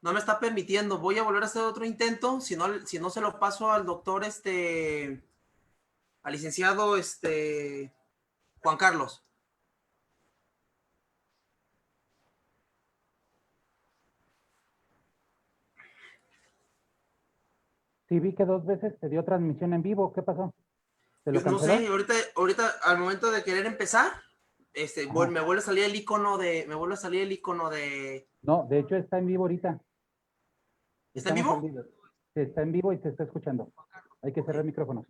No me está permitiendo. Voy a volver a hacer otro intento. Si no se lo paso al doctor, al licenciado, Juan Carlos. Sí, vi que 2 veces te dio transmisión en vivo. ¿Qué pasó? ¿Te Yo lo no sé, canceló? ahorita, al momento de querer empezar, Ajá. me vuelve a salir el icono de. No, de hecho está en vivo ahorita. ¿Está en Estamos en vivo? vivo. Sí, está en vivo y se está escuchando. Hay que Ok. cerrar micrófonos.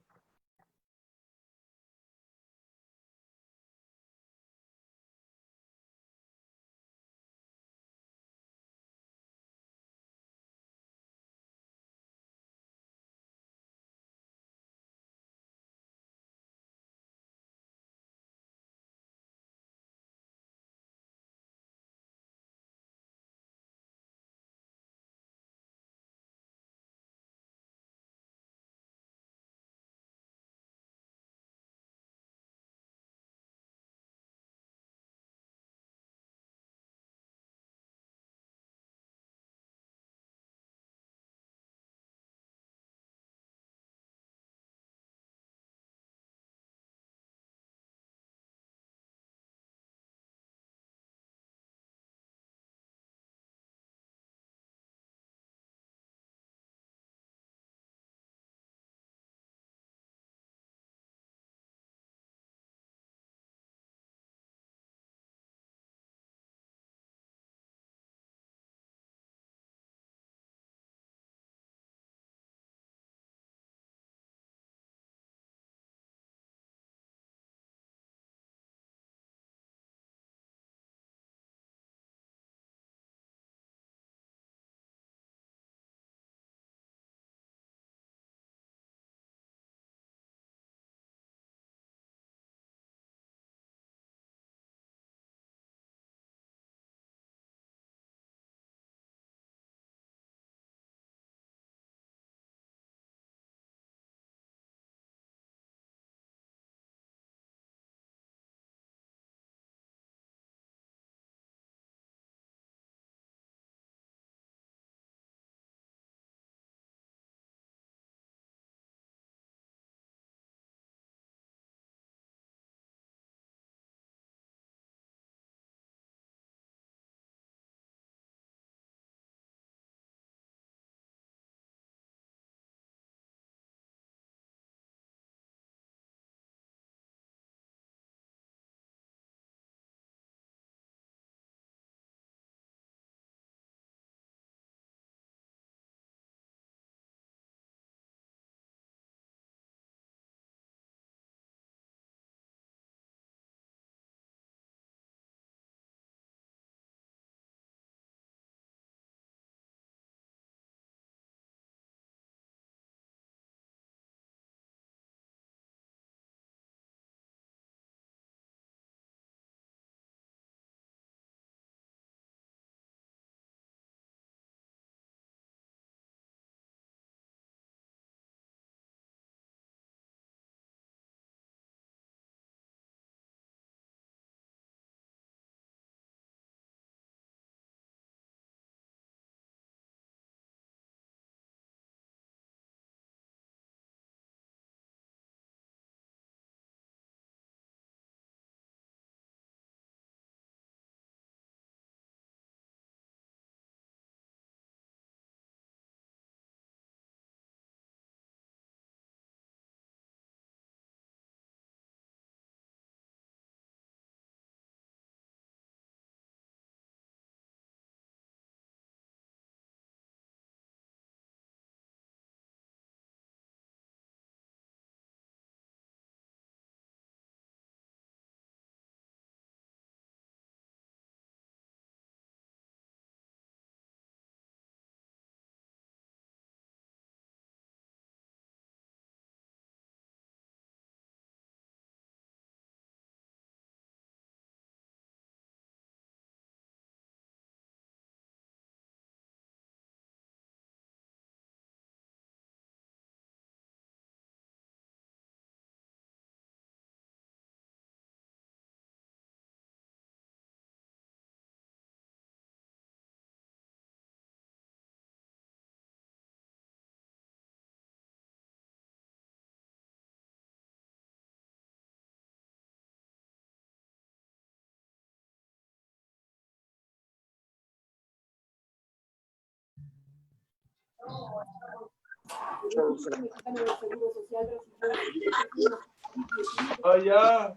Ah, ya.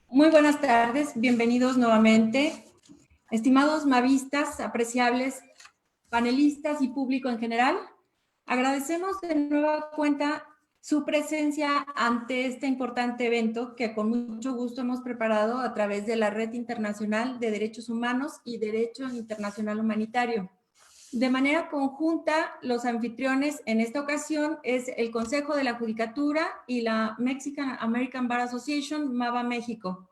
Muy buenas tardes, bienvenidos nuevamente. Estimados mavistas, apreciables panelistas y público en general, agradecemos de nueva cuenta su presencia ante este importante evento que con mucho gusto hemos preparado a través de la Red Internacional de Derechos Humanos y Derecho Internacional Humanitario. De manera conjunta, los anfitriones en esta ocasión es el Consejo de la Judicatura y la Mexican American Bar Association, MABA México.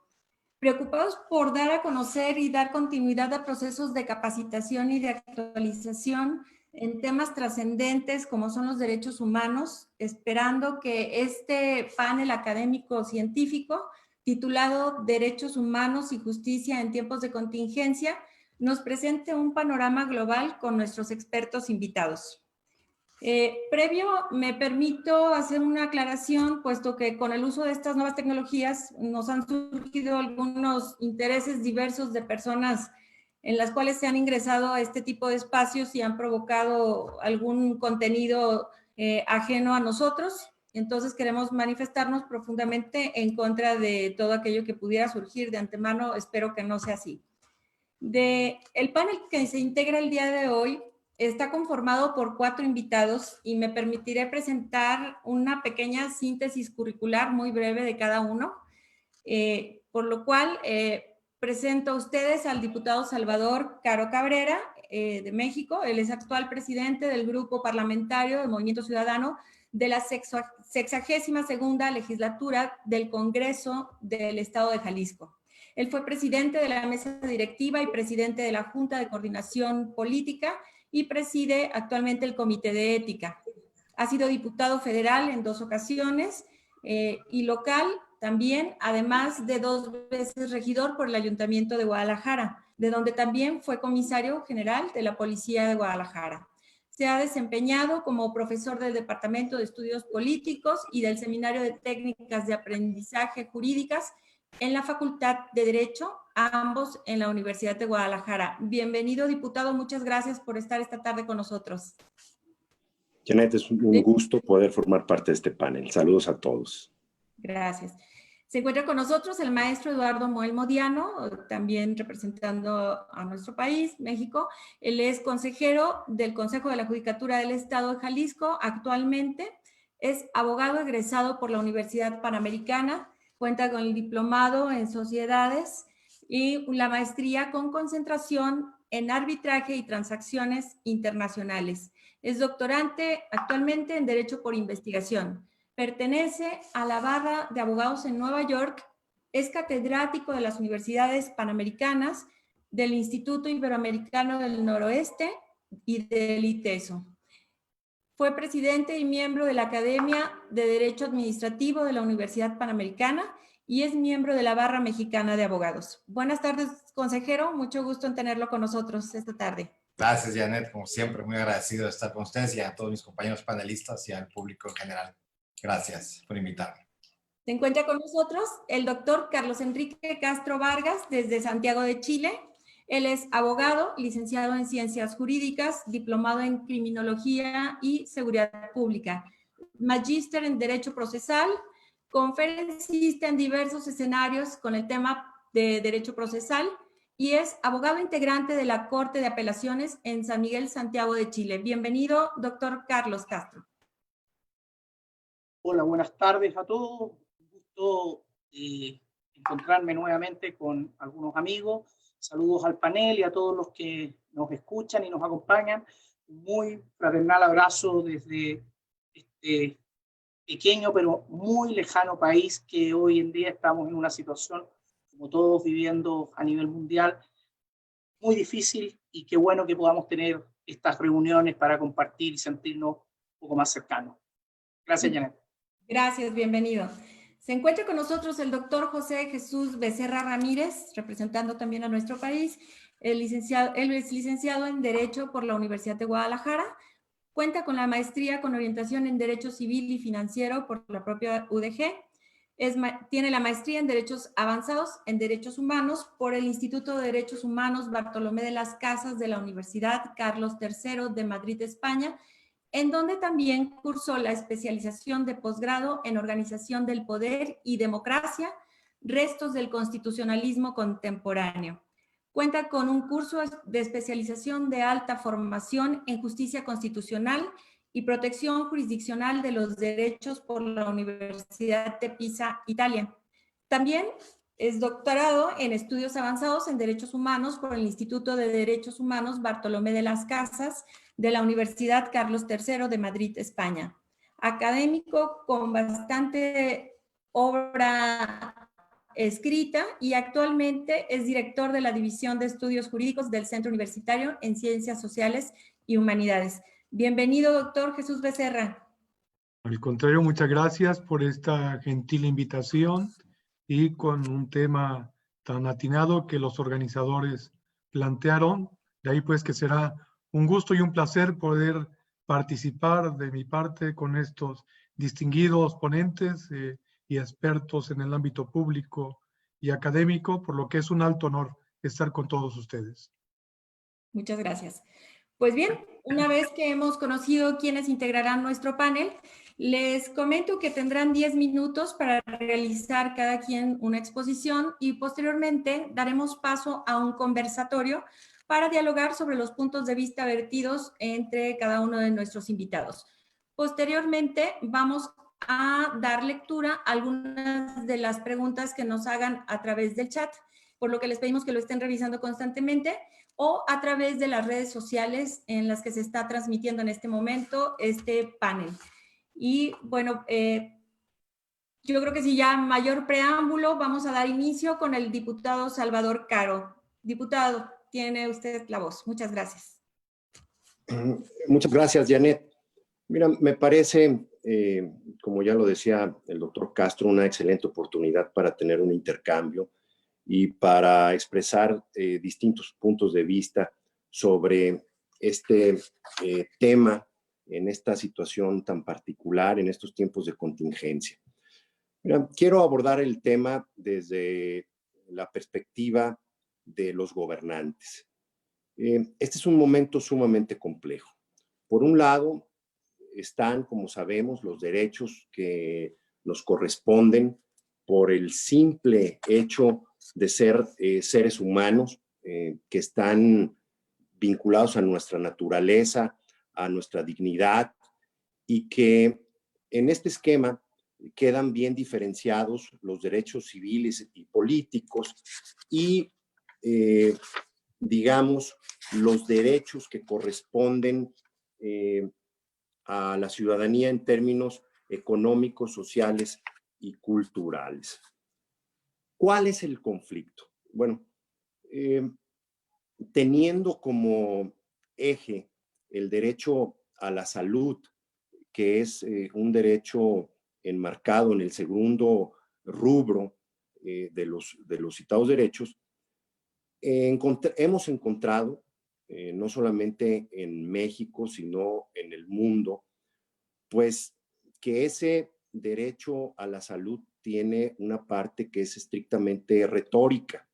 Preocupados por dar a conocer y dar continuidad a procesos de capacitación y de actualización en temas trascendentes como son los derechos humanos, esperando que este panel académico científico titulado Derechos Humanos y Justicia en Tiempos de Contingencia nos presente un panorama global con nuestros expertos invitados. Previo, me permito hacer una aclaración, puesto que con el uso de estas nuevas tecnologías nos han surgido algunos intereses diversos de personas en las cuales se han ingresado a este tipo de espacios y han provocado algún contenido ajeno a nosotros. Entonces queremos manifestarnos profundamente en contra de todo aquello que pudiera surgir de antemano. Espero que no sea así. El panel que se integra el día de hoy está conformado por 4 invitados y me permitiré presentar una pequeña síntesis curricular muy breve de cada uno, por lo cual presento a ustedes al diputado Salvador Caro Cabrera de México. Él es actual presidente del Grupo Parlamentario del Movimiento Ciudadano de la 62ª legislatura del Congreso del Estado de Jalisco. Él fue presidente de la mesa directiva y presidente de la Junta de Coordinación Política y preside actualmente el Comité de Ética. Ha sido diputado federal en 2 ocasiones y local también, además de 2 veces regidor por el Ayuntamiento de Guadalajara, de donde también fue comisario general de la Policía de Guadalajara. Se ha desempeñado como profesor del Departamento de Estudios Políticos y del Seminario de Técnicas de Aprendizaje Jurídicas en la Facultad de Derecho, ambos en la Universidad de Guadalajara. Bienvenido, diputado. Muchas gracias por estar esta tarde con nosotros. Janet, es un gusto poder formar parte de este panel. Saludos a todos. Gracias. Se encuentra con nosotros el maestro Eduardo Moel Modiano, también representando a nuestro país, México. Él es consejero del Consejo de la Judicatura del Estado de Jalisco. Actualmente es abogado egresado por la Universidad Panamericana. Cuenta con el diplomado en sociedades y la maestría con concentración en arbitraje y transacciones internacionales. Es doctorante actualmente en Derecho por Investigación. Pertenece a la barra de abogados en Nueva York. Es catedrático de las universidades panamericanas, del Instituto Iberoamericano del Noroeste y del ITESO. Fue presidente y miembro de la Academia de Derecho Administrativo de la Universidad Panamericana y es miembro de la Barra Mexicana de Abogados. Buenas tardes, consejero. Mucho gusto en tenerlo con nosotros esta tarde. Gracias, Janet. Como siempre, muy agradecido de estar con ustedes y a todos mis compañeros panelistas y al público en general. Gracias por invitarme. Se encuentra con nosotros el doctor Carlos Enrique Castro Vargas desde Santiago de Chile. Él es abogado, licenciado en Ciencias Jurídicas, diplomado en Criminología y Seguridad Pública, magíster en Derecho Procesal, conferencista en diversos escenarios con el tema de Derecho Procesal y es abogado integrante de la Corte de Apelaciones en San Miguel, Santiago de Chile. Bienvenido, doctor Carlos Castro. Hola, buenas tardes a todos. Un gusto encontrarme nuevamente con algunos amigos. Saludos al panel y a todos los que nos escuchan y nos acompañan. Un muy fraternal abrazo desde pequeño pero muy lejano país, que hoy en día estamos en una situación, como todos viviendo a nivel mundial, muy difícil, y qué bueno que podamos tener estas reuniones para compartir y sentirnos un poco más cercanos. Gracias, Janet. Gracias, bienvenido. Se encuentra con nosotros el doctor José Jesús Becerra Ramírez, representando también a nuestro país. Él es licenciado en Derecho por la Universidad de Guadalajara. Cuenta con la maestría con orientación en Derecho Civil y Financiero por la propia UDG. Tiene la maestría en Derechos Avanzados en Derechos Humanos por el Instituto de Derechos Humanos Bartolomé de las Casas de la Universidad Carlos III de Madrid, España, en donde también cursó la especialización de posgrado en Organización del Poder y Democracia, Restos del Constitucionalismo Contemporáneo. Cuenta con un curso de especialización de alta formación en Justicia Constitucional y Protección Jurisdiccional de los Derechos por la Universidad de Pisa, Italia. También es doctorado en Estudios Avanzados en Derechos Humanos por el Instituto de Derechos Humanos Bartolomé de las Casas de la Universidad Carlos III de Madrid, España. Académico con bastante obra escrita, y actualmente es director de la División de Estudios Jurídicos del Centro Universitario en Ciencias Sociales y Humanidades. Bienvenido, doctor Jesús Becerra. Al contrario, muchas gracias por esta gentil invitación y con un tema tan atinado que los organizadores plantearon. De ahí pues que será un gusto y un placer poder participar de mi parte con estos distinguidos ponentes y expertos en el ámbito público y académico, por lo que es un alto honor estar con todos ustedes. Muchas gracias. Pues bien, una vez que hemos conocido quiénes integrarán nuestro panel, les comento que tendrán 10 minutos para realizar cada quien una exposición, y posteriormente daremos paso a un conversatorio para dialogar sobre los puntos de vista vertidos entre cada uno de nuestros invitados. Posteriormente vamos a dar lectura a algunas de las preguntas que nos hagan a través del chat, por lo que les pedimos que lo estén revisando constantemente, o a través de las redes sociales en las que se está transmitiendo en este momento este panel. Y bueno, yo creo que sin ya mayor preámbulo, vamos a dar inicio con el diputado Salvador Caro. Diputado, tiene usted la voz. Muchas gracias. Muchas gracias, Janet. Mira, me parece, como ya lo decía el doctor Castro, una excelente oportunidad para tener un intercambio y para expresar distintos puntos de vista sobre este tema en esta situación tan particular, en estos tiempos de contingencia. Mira, quiero abordar el tema desde la perspectiva de los gobernantes. Este es un momento sumamente complejo. Por un lado, están, como sabemos, los derechos que nos corresponden por el simple hecho de ser seres humanos que están vinculados a nuestra naturaleza, a nuestra dignidad, y que en este esquema quedan bien diferenciados los derechos civiles y políticos y, digamos, los derechos que corresponden a la ciudadanía en términos económicos, sociales y culturales. ¿Cuál es el conflicto? Bueno, teniendo como eje el derecho a la salud, que es un derecho enmarcado en el segundo rubro de los citados derechos, hemos encontrado, no solamente en México, sino en el mundo, pues que ese derecho a la salud tiene una parte que es estrictamente retórica.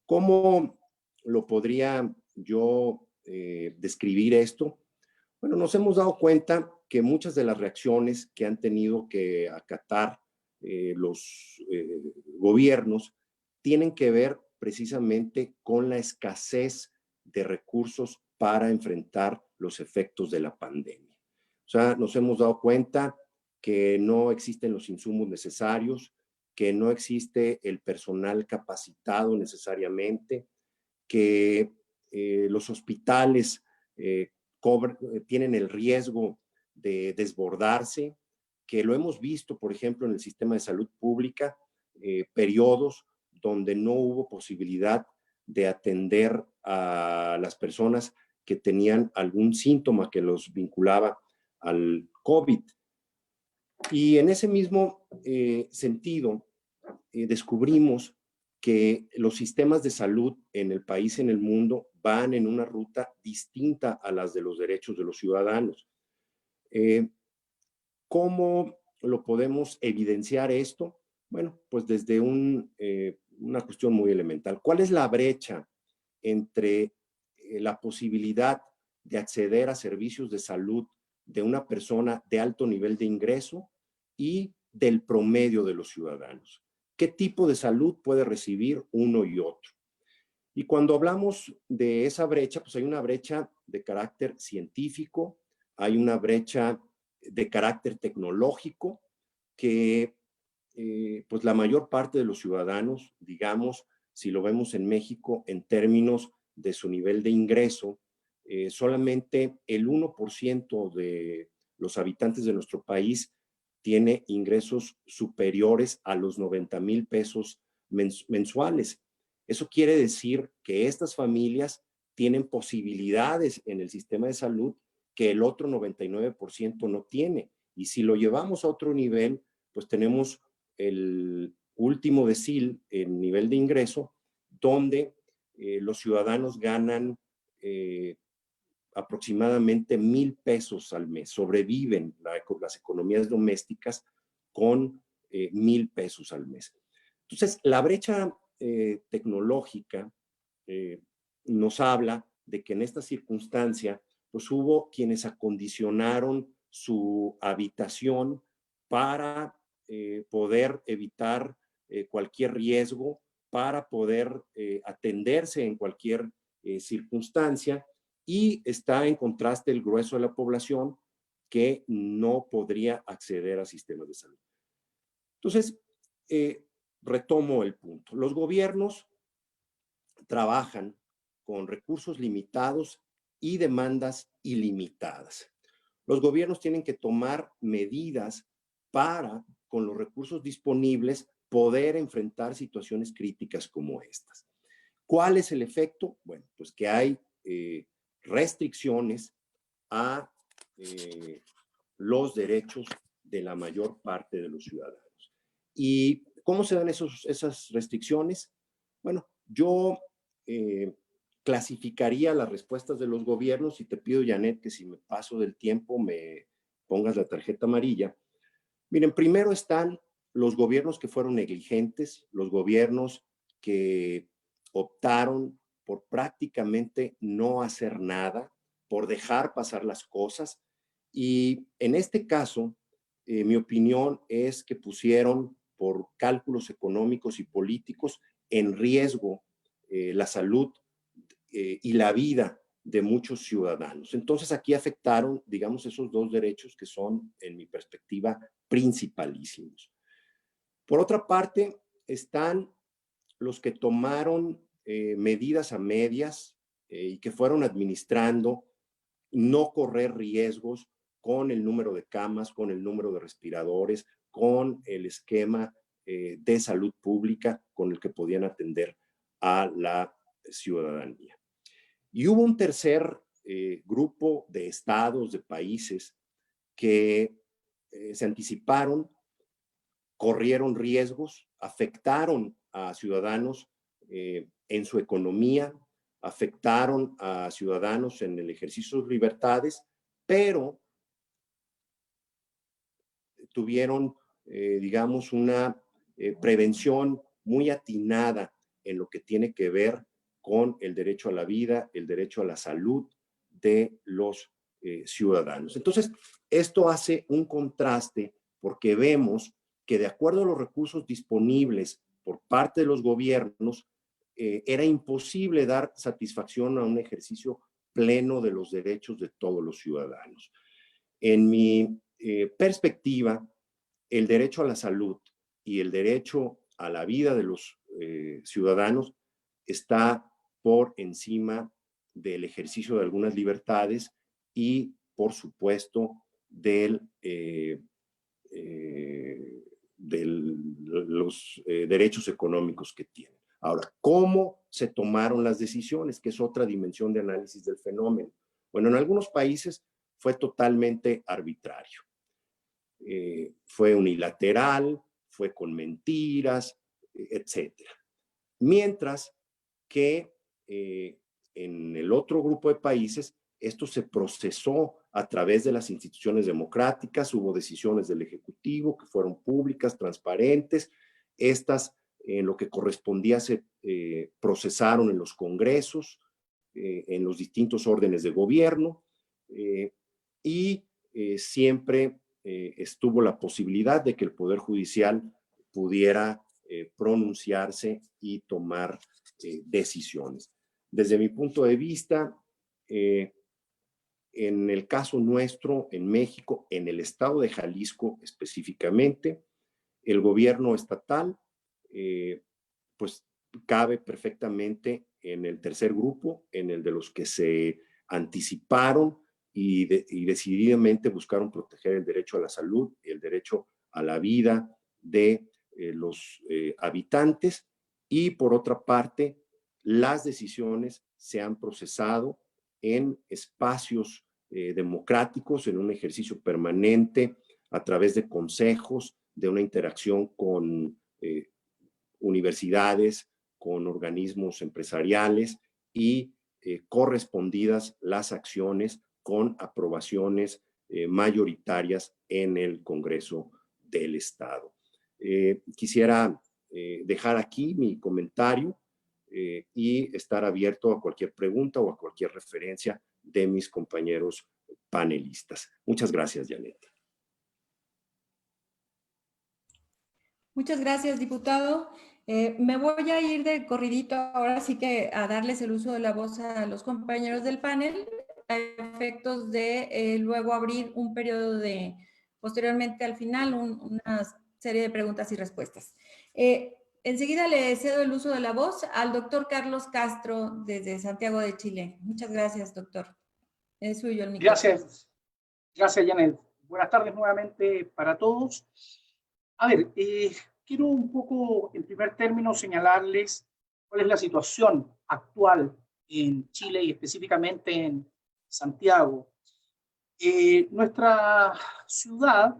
¿Cómo lo podría yo describir esto? Bueno, nos hemos dado cuenta que muchas de las reacciones que han tenido que acatar los gobiernos tienen que ver precisamente con la escasez de recursos para enfrentar los efectos de la pandemia. O sea, nos hemos dado cuenta que no existen los insumos necesarios, que no existe el personal capacitado necesariamente, que los hospitales tienen el riesgo de desbordarse, que lo hemos visto, por ejemplo, en el sistema de salud pública, periodos donde no hubo posibilidad de atender a las personas que tenían algún síntoma que los vinculaba al COVID. Y en ese mismo sentido, descubrimos que los sistemas de salud en el país y en el mundo van en una ruta distinta a las de los derechos de los ciudadanos. ¿Cómo lo podemos evidenciar esto? Bueno, pues desde una cuestión muy elemental. ¿Cuál es la brecha entre la posibilidad de acceder a servicios de salud de una persona de alto nivel de ingreso y del promedio de los ciudadanos? ¿Qué tipo de salud puede recibir uno y otro? Y cuando hablamos de esa brecha, pues hay una brecha de carácter científico, hay una brecha de carácter tecnológico que pues la mayor parte de los ciudadanos, digamos, si lo vemos en México en términos de su nivel de ingreso, solamente el 1% de los habitantes de nuestro país tiene ingresos superiores a los 90,000 pesos mensuales. Eso quiere decir que estas familias tienen posibilidades en el sistema de salud que el otro 99% no tiene. Y si lo llevamos a otro nivel, pues tenemos el último decil en nivel de ingreso, donde los ciudadanos ganan aproximadamente 1,000 pesos al mes, sobreviven las economías domésticas con 1,000 pesos al mes. Entonces, la brecha tecnológica nos habla de que en esta circunstancia, pues hubo quienes acondicionaron su habitación para poder evitar cualquier riesgo, para poder atenderse en cualquier circunstancia, y está en contraste el grueso de la población que no podría acceder a sistemas de salud. Entonces, retomo el punto. Los gobiernos trabajan con recursos limitados y demandas ilimitadas. Los gobiernos tienen que tomar medidas para, con los recursos disponibles, poder enfrentar situaciones críticas como estas. ¿Cuál es el efecto? Bueno, pues que hay restricciones a los derechos de la mayor parte de los ciudadanos. ¿Y cómo se dan esas restricciones? Bueno, yo clasificaría las respuestas de los gobiernos y te pido, Janet, que si me paso del tiempo me pongas la tarjeta amarilla. Miren, primero están los gobiernos que fueron negligentes, los gobiernos que optaron por prácticamente no hacer nada, por dejar pasar las cosas. Y en este caso, mi opinión es que pusieron por cálculos económicos y políticos en riesgo la salud y la vida de muchos ciudadanos. Entonces aquí afectaron, digamos, esos dos derechos que son, en mi perspectiva, principalísimos. Por otra parte, están los que tomaron medidas a medias y que fueron administrando no correr riesgos con el número de camas, con el número de respiradores, con el esquema de salud pública con el que podían atender a la ciudadanía. Y hubo un tercer grupo de estados, de países, que se anticiparon, corrieron riesgos, afectaron a ciudadanos en su economía, afectaron a ciudadanos en el ejercicio de sus libertades, pero tuvieron, digamos, una prevención muy atinada en lo que tiene que ver con el derecho a la vida, el derecho a la salud de los ciudadanos. Entonces, esto hace un contraste porque vemos que de acuerdo a los recursos disponibles por parte de los gobiernos, era imposible dar satisfacción a un ejercicio pleno de los derechos de todos los ciudadanos. En mi perspectiva, el derecho a la salud y el derecho a la vida de los ciudadanos está por encima del ejercicio de algunas libertades y, por supuesto, de los derechos económicos que tienen. Ahora, ¿cómo se tomaron las decisiones? Que es otra dimensión de análisis del fenómeno. Bueno, en algunos países fue totalmente arbitrario. Fue unilateral, fue con mentiras, etcétera. Mientras que en el otro grupo de países, esto se procesó a través de las instituciones democráticas, hubo decisiones del Ejecutivo que fueron públicas, transparentes. Estas, en lo que correspondía, se procesaron en los congresos, en los distintos órdenes de gobierno, y siempre estuvo la posibilidad de que el Poder Judicial pudiera pronunciarse y tomar decisiones. Desde mi punto de vista, en el caso nuestro, en México, en el estado de Jalisco específicamente, el gobierno estatal, pues cabe perfectamente en el tercer grupo, en el de los que se anticiparon y decididamente buscaron proteger el derecho a la salud, el derecho a la vida de los habitantes, y por otra parte, las decisiones se han procesado en espacios democráticos, en un ejercicio permanente a través de consejos, de una interacción con universidades, con organismos empresariales y correspondidas las acciones con aprobaciones mayoritarias en el Congreso del Estado. Quisiera dejar aquí mi comentario y estar abierto a cualquier pregunta o a cualquier referencia de mis compañeros panelistas. Muchas gracias, Janet. Muchas gracias, diputado. Me voy a ir de corridito ahora sí que a darles el uso de la voz a los compañeros del panel a efectos de luego abrir un periodo de, posteriormente al final, una serie de preguntas y respuestas. Enseguida le cedo el uso de la voz al doctor Carlos Castro desde Santiago de Chile. Muchas gracias, doctor. Es suyo el micrófono. Gracias, Janet. Buenas tardes nuevamente para todos. A ver, quiero un poco, en primer término, señalarles cuál es la situación actual en Chile y específicamente en Santiago. Nuestra ciudad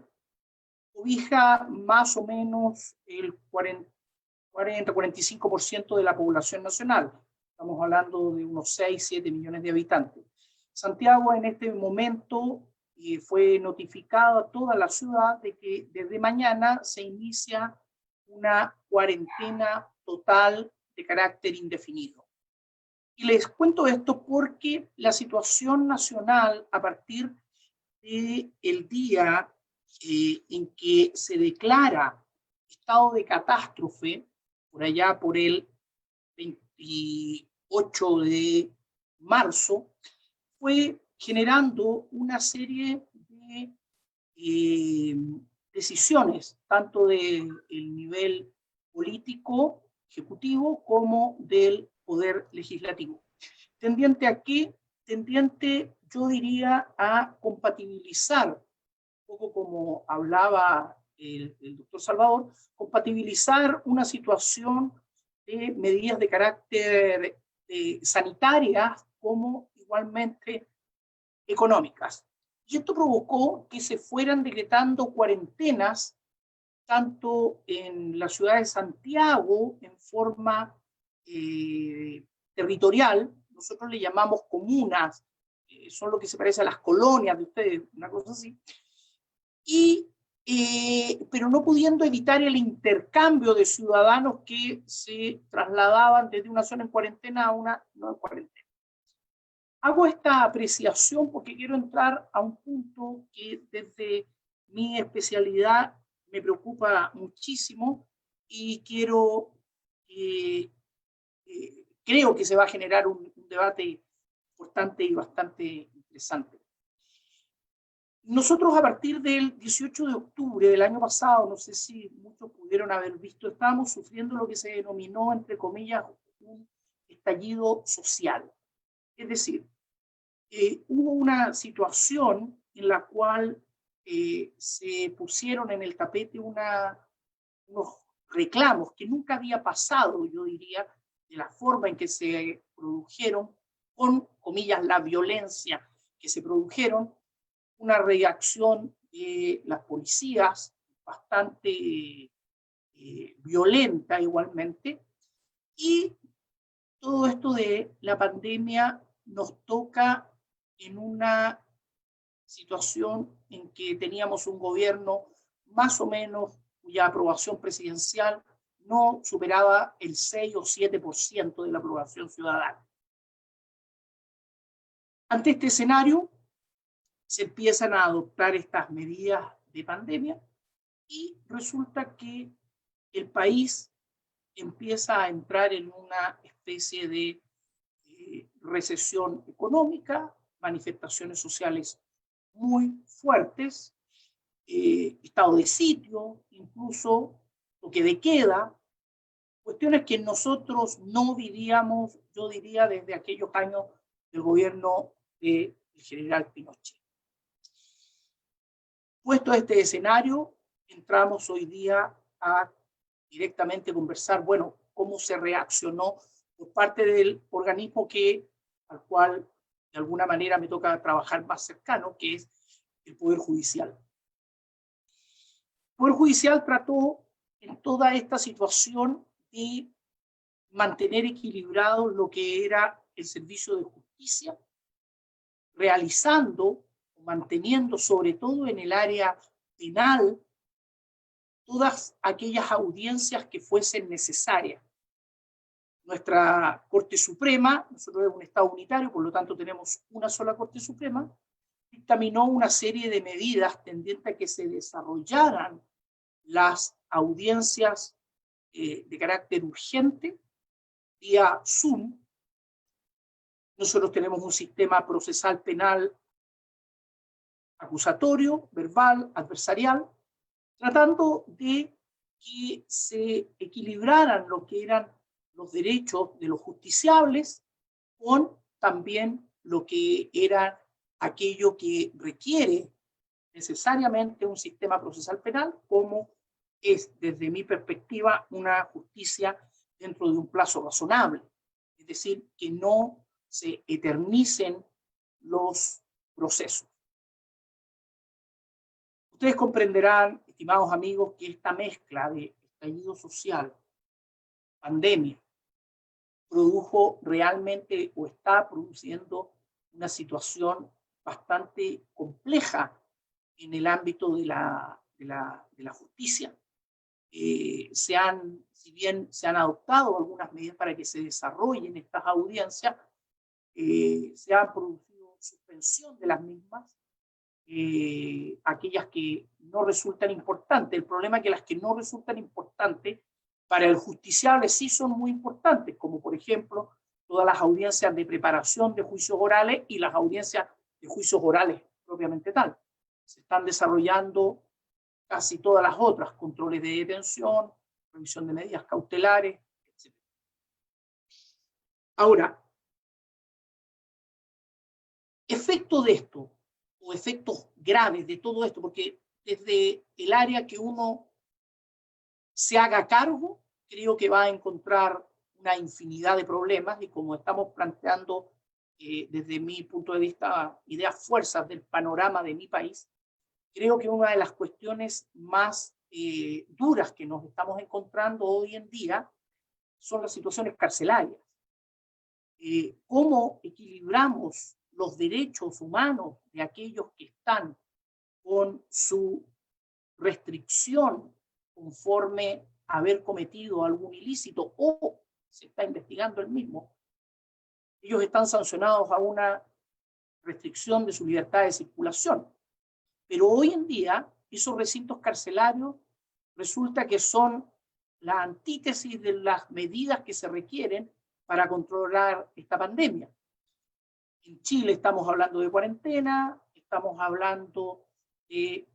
cobija más o menos el 40-45% de la población nacional. Estamos hablando de unos 6-7 millones de habitantes. Santiago en este momento fue notificado a toda la ciudad de que desde mañana se inicia una cuarentena total de carácter indefinido. Y les cuento esto porque la situación nacional, a partir del día en que se declara estado de catástrofe, por allá por el 28 de marzo, fue generando una serie de decisiones, tanto del nivel político, ejecutivo, como del poder legislativo. ¿Tendiente a qué? Tendiente, yo diría, a compatibilizar, un poco como hablaba el doctor Salvador, compatibilizar una situación de medidas de carácter sanitarias como igualmente económicas. Y esto provocó que se fueran decretando cuarentenas tanto en la ciudad de Santiago en forma territorial, nosotros le llamamos comunas, son lo que se parece a las colonias de ustedes, una cosa así, pero no pudiendo evitar el intercambio de ciudadanos que se trasladaban desde una zona en cuarentena a una no en cuarentena. Hago esta apreciación porque quiero entrar a un punto que desde mi especialidad me preocupa muchísimo y creo que se va a generar un debate importante y bastante interesante. Nosotros a partir del 18 de octubre del año pasado, no sé si muchos pudieron haber visto, estábamos sufriendo lo que se denominó, entre comillas, un estallido social. Es decir, hubo una situación en la cual se pusieron en el tapete unos reclamos que nunca había pasado, yo diría, de la forma en que se produjeron, con comillas, la violencia que se produjeron, una reacción de las policías bastante violenta igualmente, y todo esto de la pandemia nos toca en una situación en que teníamos un gobierno más o menos cuya aprobación presidencial no superaba el 6 o 7% de la aprobación ciudadana. Ante este escenario, se empiezan a adoptar estas medidas de pandemia y resulta que el país empieza a entrar en una especie de recesión económica, manifestaciones sociales muy fuertes, estado de sitio, incluso toque de queda, cuestiones que nosotros no vivíamos, yo diría, desde aquellos años del gobierno del general Pinochet. Puesto este escenario, entramos hoy día a directamente conversar, bueno, cómo se reaccionó por parte del organismo al cual de alguna manera me toca trabajar más cercano, que es el Poder Judicial. El Poder Judicial trató en toda esta situación de mantener equilibrado lo que era el servicio de justicia, realizando, manteniendo sobre todo en el área penal, todas aquellas audiencias que fuesen necesarias. Nuestra Corte Suprema, nosotros somos un Estado unitario, por lo tanto tenemos una sola Corte Suprema, dictaminó una serie de medidas tendientes a que se desarrollaran las audiencias de carácter urgente vía Zoom. Nosotros tenemos un sistema procesal penal acusatorio, verbal, adversarial, tratando de que se equilibraran lo que eran los derechos de los justiciables con también lo que era aquello que requiere necesariamente un sistema procesal penal, como es, desde mi perspectiva, una justicia dentro de un plazo razonable. Es decir, que no se eternicen los procesos. Ustedes comprenderán, estimados amigos, que esta mezcla de estallido social, pandemia, produjo realmente o está produciendo una situación bastante compleja en el ámbito de la justicia. Si bien se han adoptado algunas medidas para que se desarrollen estas audiencias, se ha producido suspensión de las mismas, aquellas que no resultan importantes. El problema es que las que no resultan importantes para el justiciable sí son muy importantes, como por ejemplo todas las audiencias de preparación de juicios orales y las audiencias de juicios orales propiamente tal. Se están desarrollando casi todas las otras, controles de detención, revisión de medidas cautelares, etc. Ahora, efecto de esto, o efectos graves de todo esto, porque desde el área que uno se haga cargo, creo que va a encontrar una infinidad de problemas, y como estamos planteando desde mi punto de vista ideas fuerzas del panorama de mi país, creo que una de las cuestiones más duras que nos estamos encontrando hoy en día son las situaciones carcelarias. ¿Cómo equilibramos los derechos humanos de aquellos que están con su restricción conforme a haber cometido algún ilícito o se está investigando el mismo? Ellos están sancionados a una restricción de su libertad de circulación. Pero hoy en día, esos recintos carcelarios resulta que son la antítesis de las medidas que se requieren para controlar esta pandemia. En Chile estamos hablando de cuarentena, estamos hablando de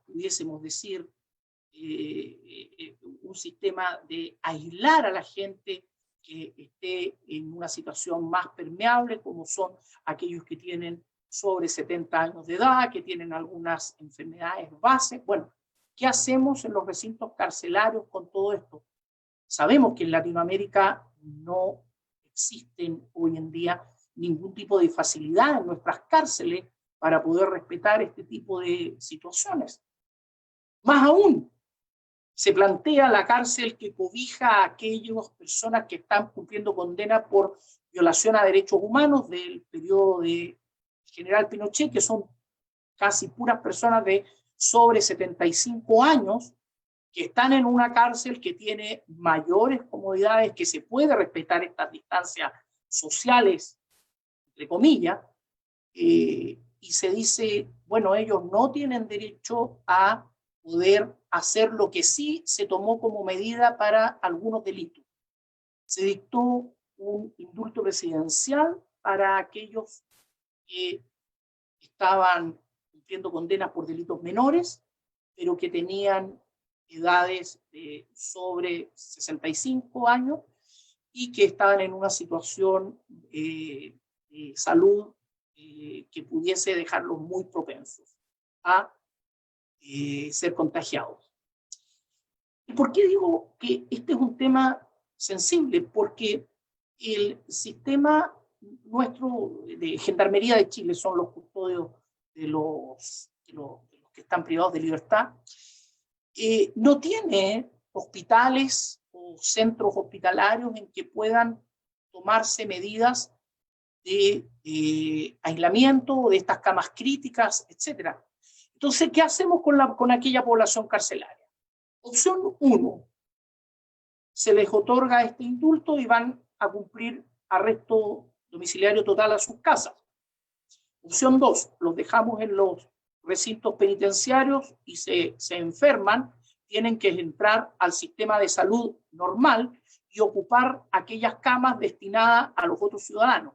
pudiésemos decir, un sistema de aislar a la gente que esté en una situación más permeable, como son aquellos que tienen sobre 70 años de edad, que tienen algunas enfermedades base. Bueno, ¿qué hacemos en los recintos carcelarios con todo esto? Sabemos que en Latinoamérica no existen hoy en día ningún tipo de facilidad en nuestras cárceles para poder respetar este tipo de situaciones. Más aún, se plantea la cárcel que cobija a aquellas personas que están cumpliendo condena por violación a derechos humanos del periodo de General Pinochet, que son casi puras personas de sobre 75 años, que están en una cárcel que tiene mayores comodidades, que se puede respetar estas distancias sociales, entre comillas, y se dice, bueno, ellos no tienen derecho a poder hacer lo que sí se tomó como medida para algunos delitos. Se dictó un indulto presidencial para aquellos que estaban cumpliendo condenas por delitos menores, pero que tenían edades de sobre 65 años y que estaban en una situación de salud que pudiese dejarlos muy propensos a ser contagiados. ¿Y por qué digo que este es un tema sensible? Porque el sistema nuestro de Gendarmería de Chile, son los custodios de los que están privados de libertad, no tiene hospitales o centros hospitalarios en que puedan tomarse medidas de aislamiento, de estas camas críticas, etc. Entonces, ¿qué hacemos con aquella población carcelaria? Opción 1, se les otorga este indulto y van a cumplir arresto domiciliario total a sus casas. Opción 2, los dejamos en los recintos penitenciarios y se enferman, tienen que entrar al sistema de salud normal y ocupar aquellas camas destinadas a los otros ciudadanos.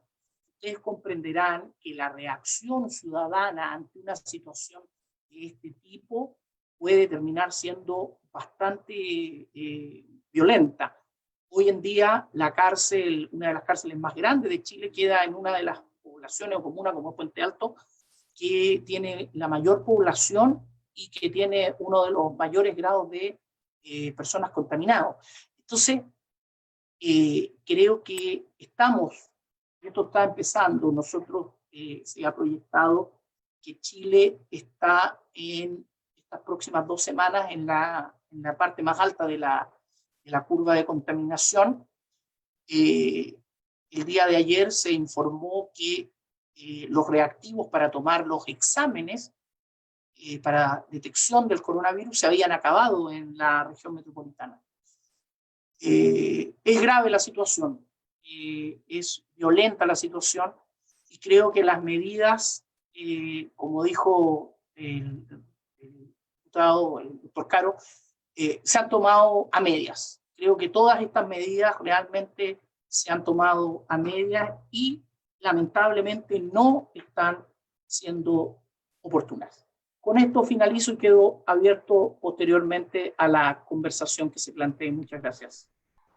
Ustedes comprenderán que la reacción ciudadana ante una situación de este tipo puede terminar siendo bastante violenta. Hoy en día la cárcel, una de las cárceles más grandes de Chile, queda en una de las poblaciones o comunas como Puente Alto, que tiene la mayor población y que tiene uno de los mayores grados de personas contaminadas. Entonces, creo que esto está empezando. Nosotros se ha proyectado que Chile está en estas próximas 2 semanas en la parte más alta de la curva de contaminación. El día de ayer se informó que los reactivos para tomar los exámenes para detección del coronavirus se habían acabado en la región metropolitana. Es grave la situación, es violenta la situación, y creo que las medidas, como dijo el diputado, el doctor Caro, se han tomado a medias. Creo que todas estas medidas realmente se han tomado a medias y lamentablemente no están siendo oportunas. Con esto finalizo y quedo abierto posteriormente a la conversación que se plantee. Muchas gracias.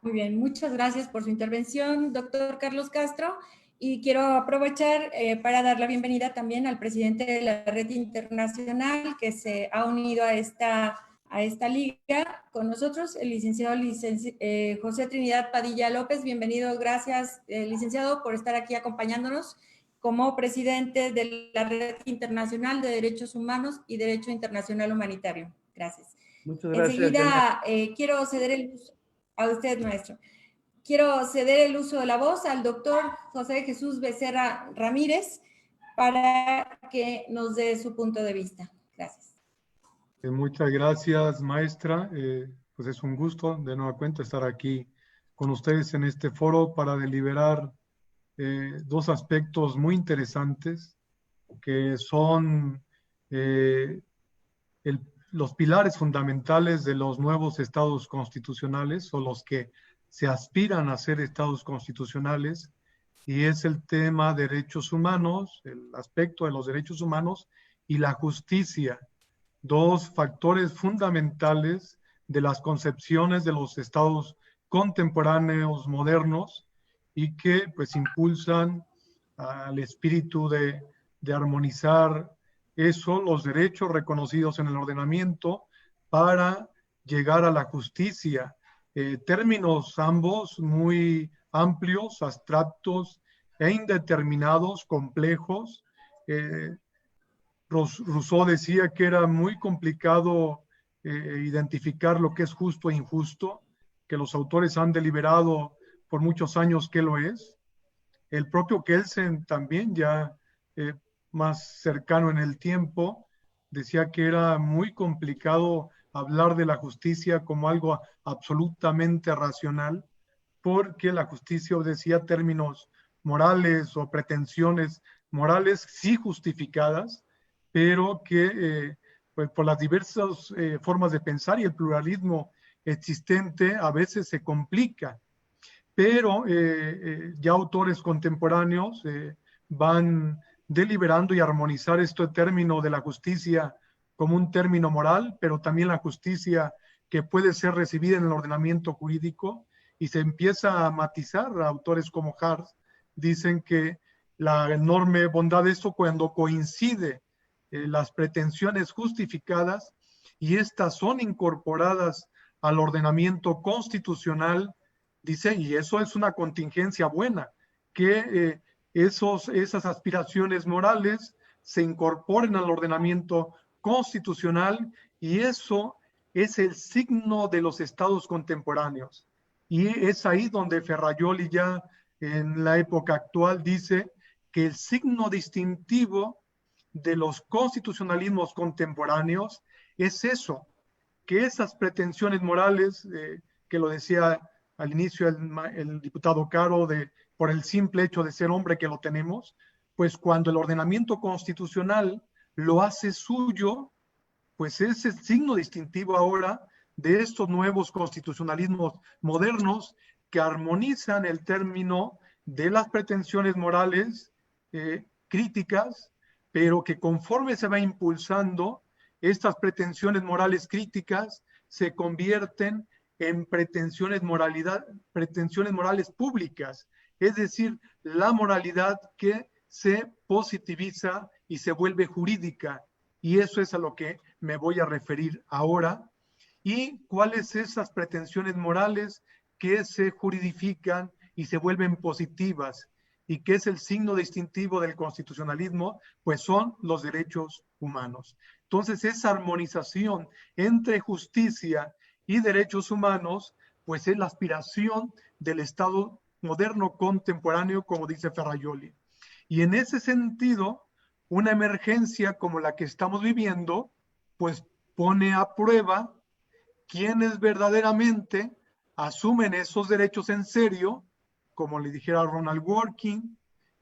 Muy bien, muchas gracias por su intervención, doctor Carlos Castro. Y quiero aprovechar para dar la bienvenida también al presidente de la Red Internacional que se ha unido a esta liga con nosotros, el licenciado José Trinidad Padilla López. Bienvenido, gracias, licenciado, por estar aquí acompañándonos como presidente de la Red Internacional de Derechos Humanos y Derecho Internacional Humanitario. Gracias. Muchas gracias. Enseguida quiero ceder el uso a usted, maestro. Quiero ceder el uso de la voz al doctor José Jesús Becerra Ramírez para que nos dé su punto de vista. Gracias. Muchas gracias, maestra. Pues es un gusto de nueva cuenta estar aquí con ustedes en este foro para deliberar 2 aspectos muy interesantes que son los pilares fundamentales de los nuevos estados constitucionales o los que se aspiran a ser estados constitucionales, y es el tema derechos humanos, el aspecto de los derechos humanos y la justicia, 2 factores fundamentales de las concepciones de los estados contemporáneos modernos y que pues impulsan al espíritu de de armonizar eso, los derechos reconocidos en el ordenamiento, para llegar a la justicia. Términos ambos muy amplios, abstractos e indeterminados, complejos. Rousseau decía que era muy complicado identificar lo que es justo e injusto, que los autores han deliberado por muchos años qué lo es. El propio Kelsen también, ya más cercano en el tiempo, decía que era muy complicado hablar de la justicia como algo absolutamente racional, porque la justicia obedecía términos morales o pretensiones morales sí justificadas, pero que pues por las diversas formas de pensar y el pluralismo existente a veces se complica. Pero ya autores contemporáneos van deliberando y armonizar este término de la justicia como un término moral, pero también la justicia que puede ser recibida en el ordenamiento jurídico, y se empieza a matizar. Autores como Hart dicen que la enorme bondad de esto cuando coincide las pretensiones justificadas y estas son incorporadas al ordenamiento constitucional, dice, y eso es una contingencia buena, que esas aspiraciones morales se incorporen al ordenamiento constitucional, y eso es el signo de los estados contemporáneos. Y es ahí donde Ferrajoli ya en la época actual dice que el signo distintivo de los constitucionalismos contemporáneos es eso, que esas pretensiones morales, que lo decía al inicio el diputado Caro, por el simple hecho de ser hombre que lo tenemos, pues cuando el ordenamiento constitucional lo hace suyo, pues es el signo distintivo ahora de estos nuevos constitucionalismos modernos que armonizan el término de las pretensiones morales críticas, pero que conforme se va impulsando, estas pretensiones morales críticas se convierten en pretensiones morales públicas, es decir, la moralidad que se positiviza y se vuelve jurídica, y eso es a lo que me voy a referir ahora. ¿Y cuáles esas pretensiones morales que se juridifican y se vuelven positivas? ¿Y qué es el signo distintivo del constitucionalismo? Pues son los derechos humanos. Entonces, esa armonización entre justicia y derechos humanos, pues es la aspiración del Estado moderno contemporáneo, como dice Ferrajoli. Y en ese sentido, una emergencia como la que estamos viviendo, pues pone a prueba quienes verdaderamente asumen esos derechos en serio, como le dijera Ronald Dworkin,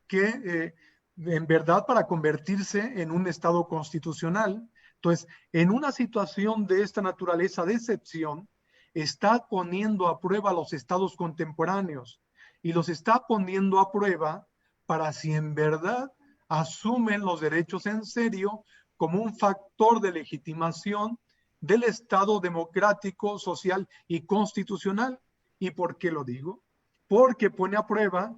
que en verdad para convertirse en un Estado constitucional. Entonces, en una situación de esta naturaleza de excepción, está poniendo a prueba a los estados contemporáneos, y los está poniendo a prueba para si en verdad asumen los derechos en serio como un factor de legitimación del Estado democrático, social y constitucional. ¿Y por qué lo digo? Porque pone a prueba,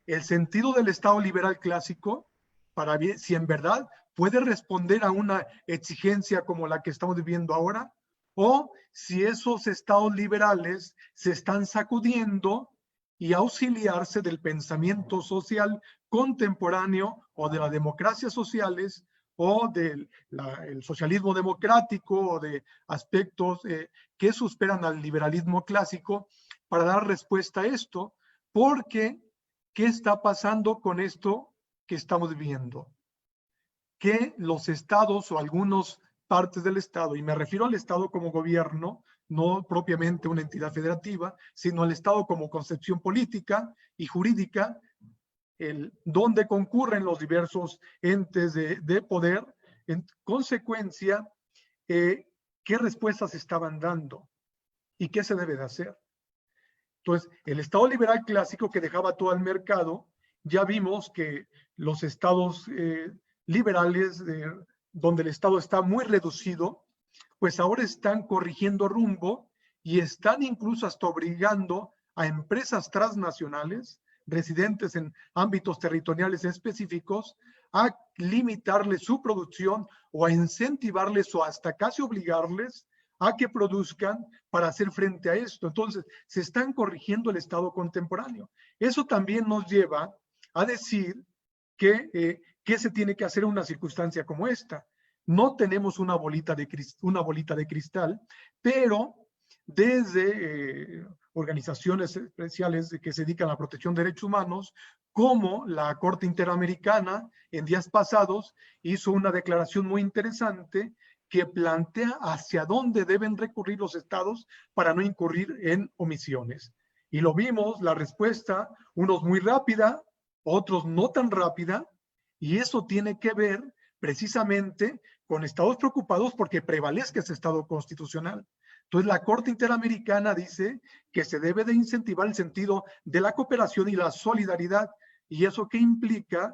el sentido del Estado liberal clásico, para ver si en verdad puede responder a una exigencia como la que estamos viviendo ahora, o si esos estados liberales se están sacudiendo y auxiliarse del pensamiento social contemporáneo o de las democracias sociales o del el socialismo democrático o de aspectos que superan al liberalismo clásico para dar respuesta a esto. Porque, ¿qué está pasando con esto que estamos viendo? Que los estados o algunas partes del Estado, y me refiero al Estado como gobierno, no propiamente una entidad federativa, sino al Estado como concepción política y jurídica, donde concurren los diversos entes de poder, en consecuencia, ¿qué respuestas estaban dando? ¿Y qué se debe de hacer? Entonces, el Estado liberal clásico que dejaba todo al mercado, ya vimos que los estados liberales, donde el Estado está muy reducido, pues ahora están corrigiendo rumbo y están incluso hasta obligando a empresas transnacionales residentes en ámbitos territoriales específicos a limitarles su producción o a incentivarles o hasta casi obligarles a que produzcan para hacer frente a esto. Entonces, se están corrigiendo el estado contemporáneo. Eso también nos lleva a decir que se tiene que hacer en una circunstancia como esta. No tenemos una bolita de cristal, pero desde organizaciones especiales que se dedican a la protección de derechos humanos, como la Corte Interamericana en días pasados hizo una declaración muy interesante que plantea hacia dónde deben recurrir los estados para no incurrir en omisiones. Y lo vimos, la respuesta, unos muy rápida, otros no tan rápida, y eso tiene que ver precisamente con estados preocupados porque prevalezca ese estado constitucional. Entonces, la Corte Interamericana dice que se debe de incentivar el sentido de la cooperación y la solidaridad, y eso que implica,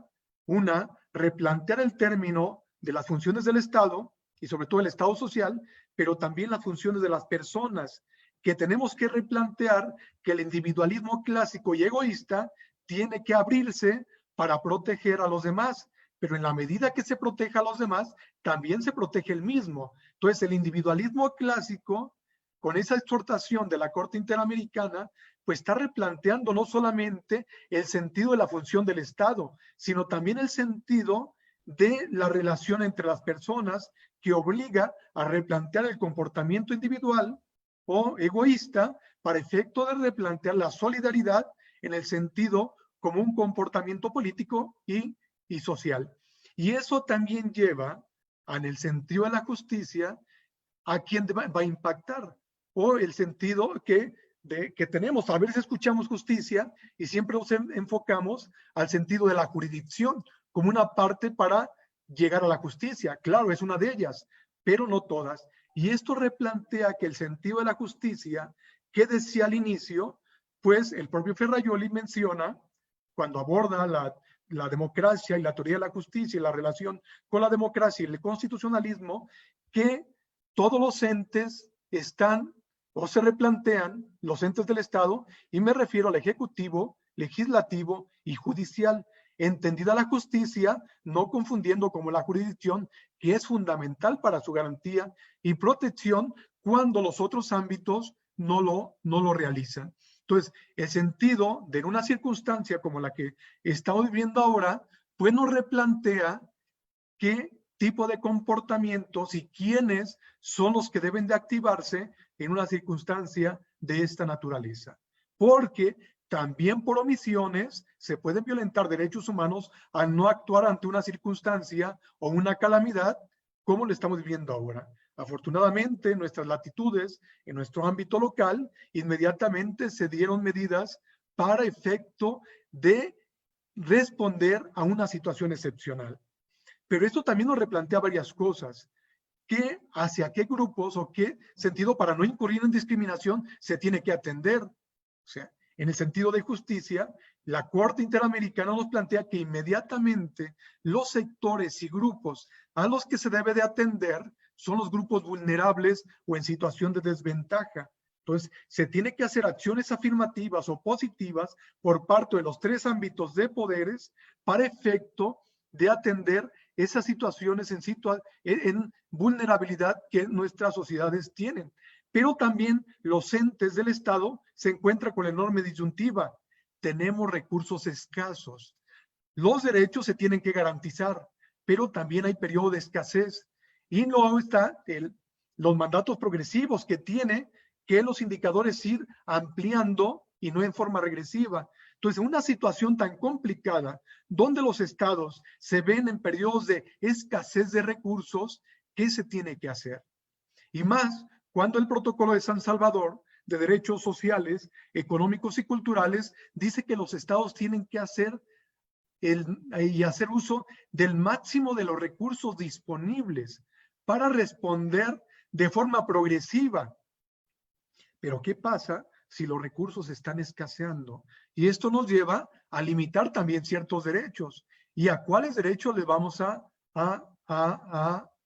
replantear el término de las funciones del Estado, y sobre todo el Estado social, pero también las funciones de las personas, que tenemos que replantear que el individualismo clásico y egoísta tiene que abrirse para proteger a los demás, pero en la medida que se proteja a los demás, también se protege el mismo. Entonces, el individualismo clásico, con esa exhortación de la Corte Interamericana, pues está replanteando no solamente el sentido de la función del Estado, sino también el sentido de la relación entre las personas, que obliga a replantear el comportamiento individual o egoísta para efecto de replantear la solidaridad en el sentido como un comportamiento político y social. Y eso también lleva, en el sentido de la justicia, a quién va a impactar, o el sentido que tenemos. A veces escuchamos justicia y siempre nos enfocamos al sentido de la jurisdicción como una parte para llegar a la justicia. Claro, es una de ellas, pero no todas. Y esto replantea que el sentido de la justicia, que decía al inicio, pues el propio Ferrajoli menciona, cuando aborda la democracia y la teoría de la justicia y la relación con la democracia y el constitucionalismo, que todos los entes están o se replantean, los entes del Estado, y me refiero al ejecutivo, legislativo y judicial, entendida la justicia, no confundiendo como la jurisdicción, que es fundamental para su garantía y protección cuando los otros ámbitos no lo realizan. Entonces, el sentido de una circunstancia como la que estamos viviendo ahora, pues nos replantea qué tipo de comportamientos y quiénes son los que deben de activarse en una circunstancia de esta naturaleza. Porque también por omisiones se pueden violentar derechos humanos al no actuar ante una circunstancia o una calamidad como lo estamos viviendo ahora. Afortunadamente, en nuestras latitudes, en nuestro ámbito local, inmediatamente se dieron medidas para efecto de responder a una situación excepcional. Pero esto también nos replantea varias cosas. ¿Hacia qué grupos o qué sentido, para no incurrir en discriminación, se tiene que atender? O sea, en el sentido de justicia, la Corte Interamericana nos plantea que inmediatamente los sectores y grupos a los que se debe de atender son los grupos vulnerables o en situación de desventaja. Entonces, se tiene que hacer acciones afirmativas o positivas por parte de los tres ámbitos de poderes para efecto de atender esas situaciones en vulnerabilidad que nuestras sociedades tienen. Pero también los entes del Estado se encuentran con la enorme disyuntiva. Tenemos recursos escasos. Los derechos se tienen que garantizar, pero también hay periodo de escasez. Y luego están los mandatos progresivos que tiene que los indicadores ir ampliando y no en forma regresiva. Entonces, en una situación tan complicada, donde los estados se ven en periodos de escasez de recursos, ¿qué se tiene que hacer? Y más cuando el Protocolo de San Salvador de Derechos Sociales, Económicos y Culturales dice que los estados tienen que hacer uso del máximo de los recursos disponibles para responder de forma progresiva. Pero ¿qué pasa si los recursos están escaseando? Y esto nos lleva a limitar también ciertos derechos. ¿Y a cuáles derechos les vamos a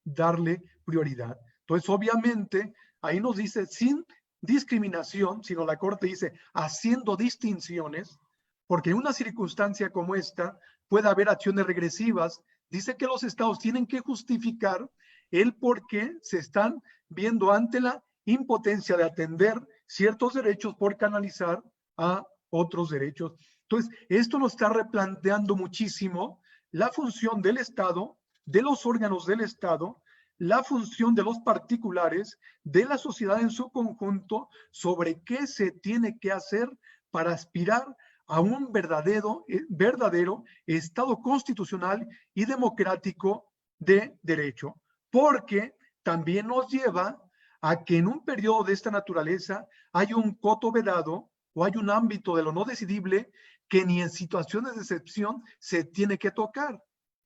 darle prioridad? Entonces, obviamente, ahí nos dice sin discriminación, sino la Corte dice haciendo distinciones, porque en una circunstancia como esta puede haber acciones regresivas dice que los estados tienen que justificar el por qué se están viendo ante la impotencia de atender ciertos derechos por canalizar a otros derechos. Entonces, esto nos está replanteando muchísimo la función del Estado, de los órganos del Estado, la función de los particulares, de la sociedad en su conjunto, sobre qué se tiene que hacer para aspirar a un verdadero Estado constitucional y democrático de derecho. Porque también nos lleva a que en un periodo de esta naturaleza hay un coto vedado o hay un ámbito de lo no decidible que ni en situaciones de excepción se tiene que tocar,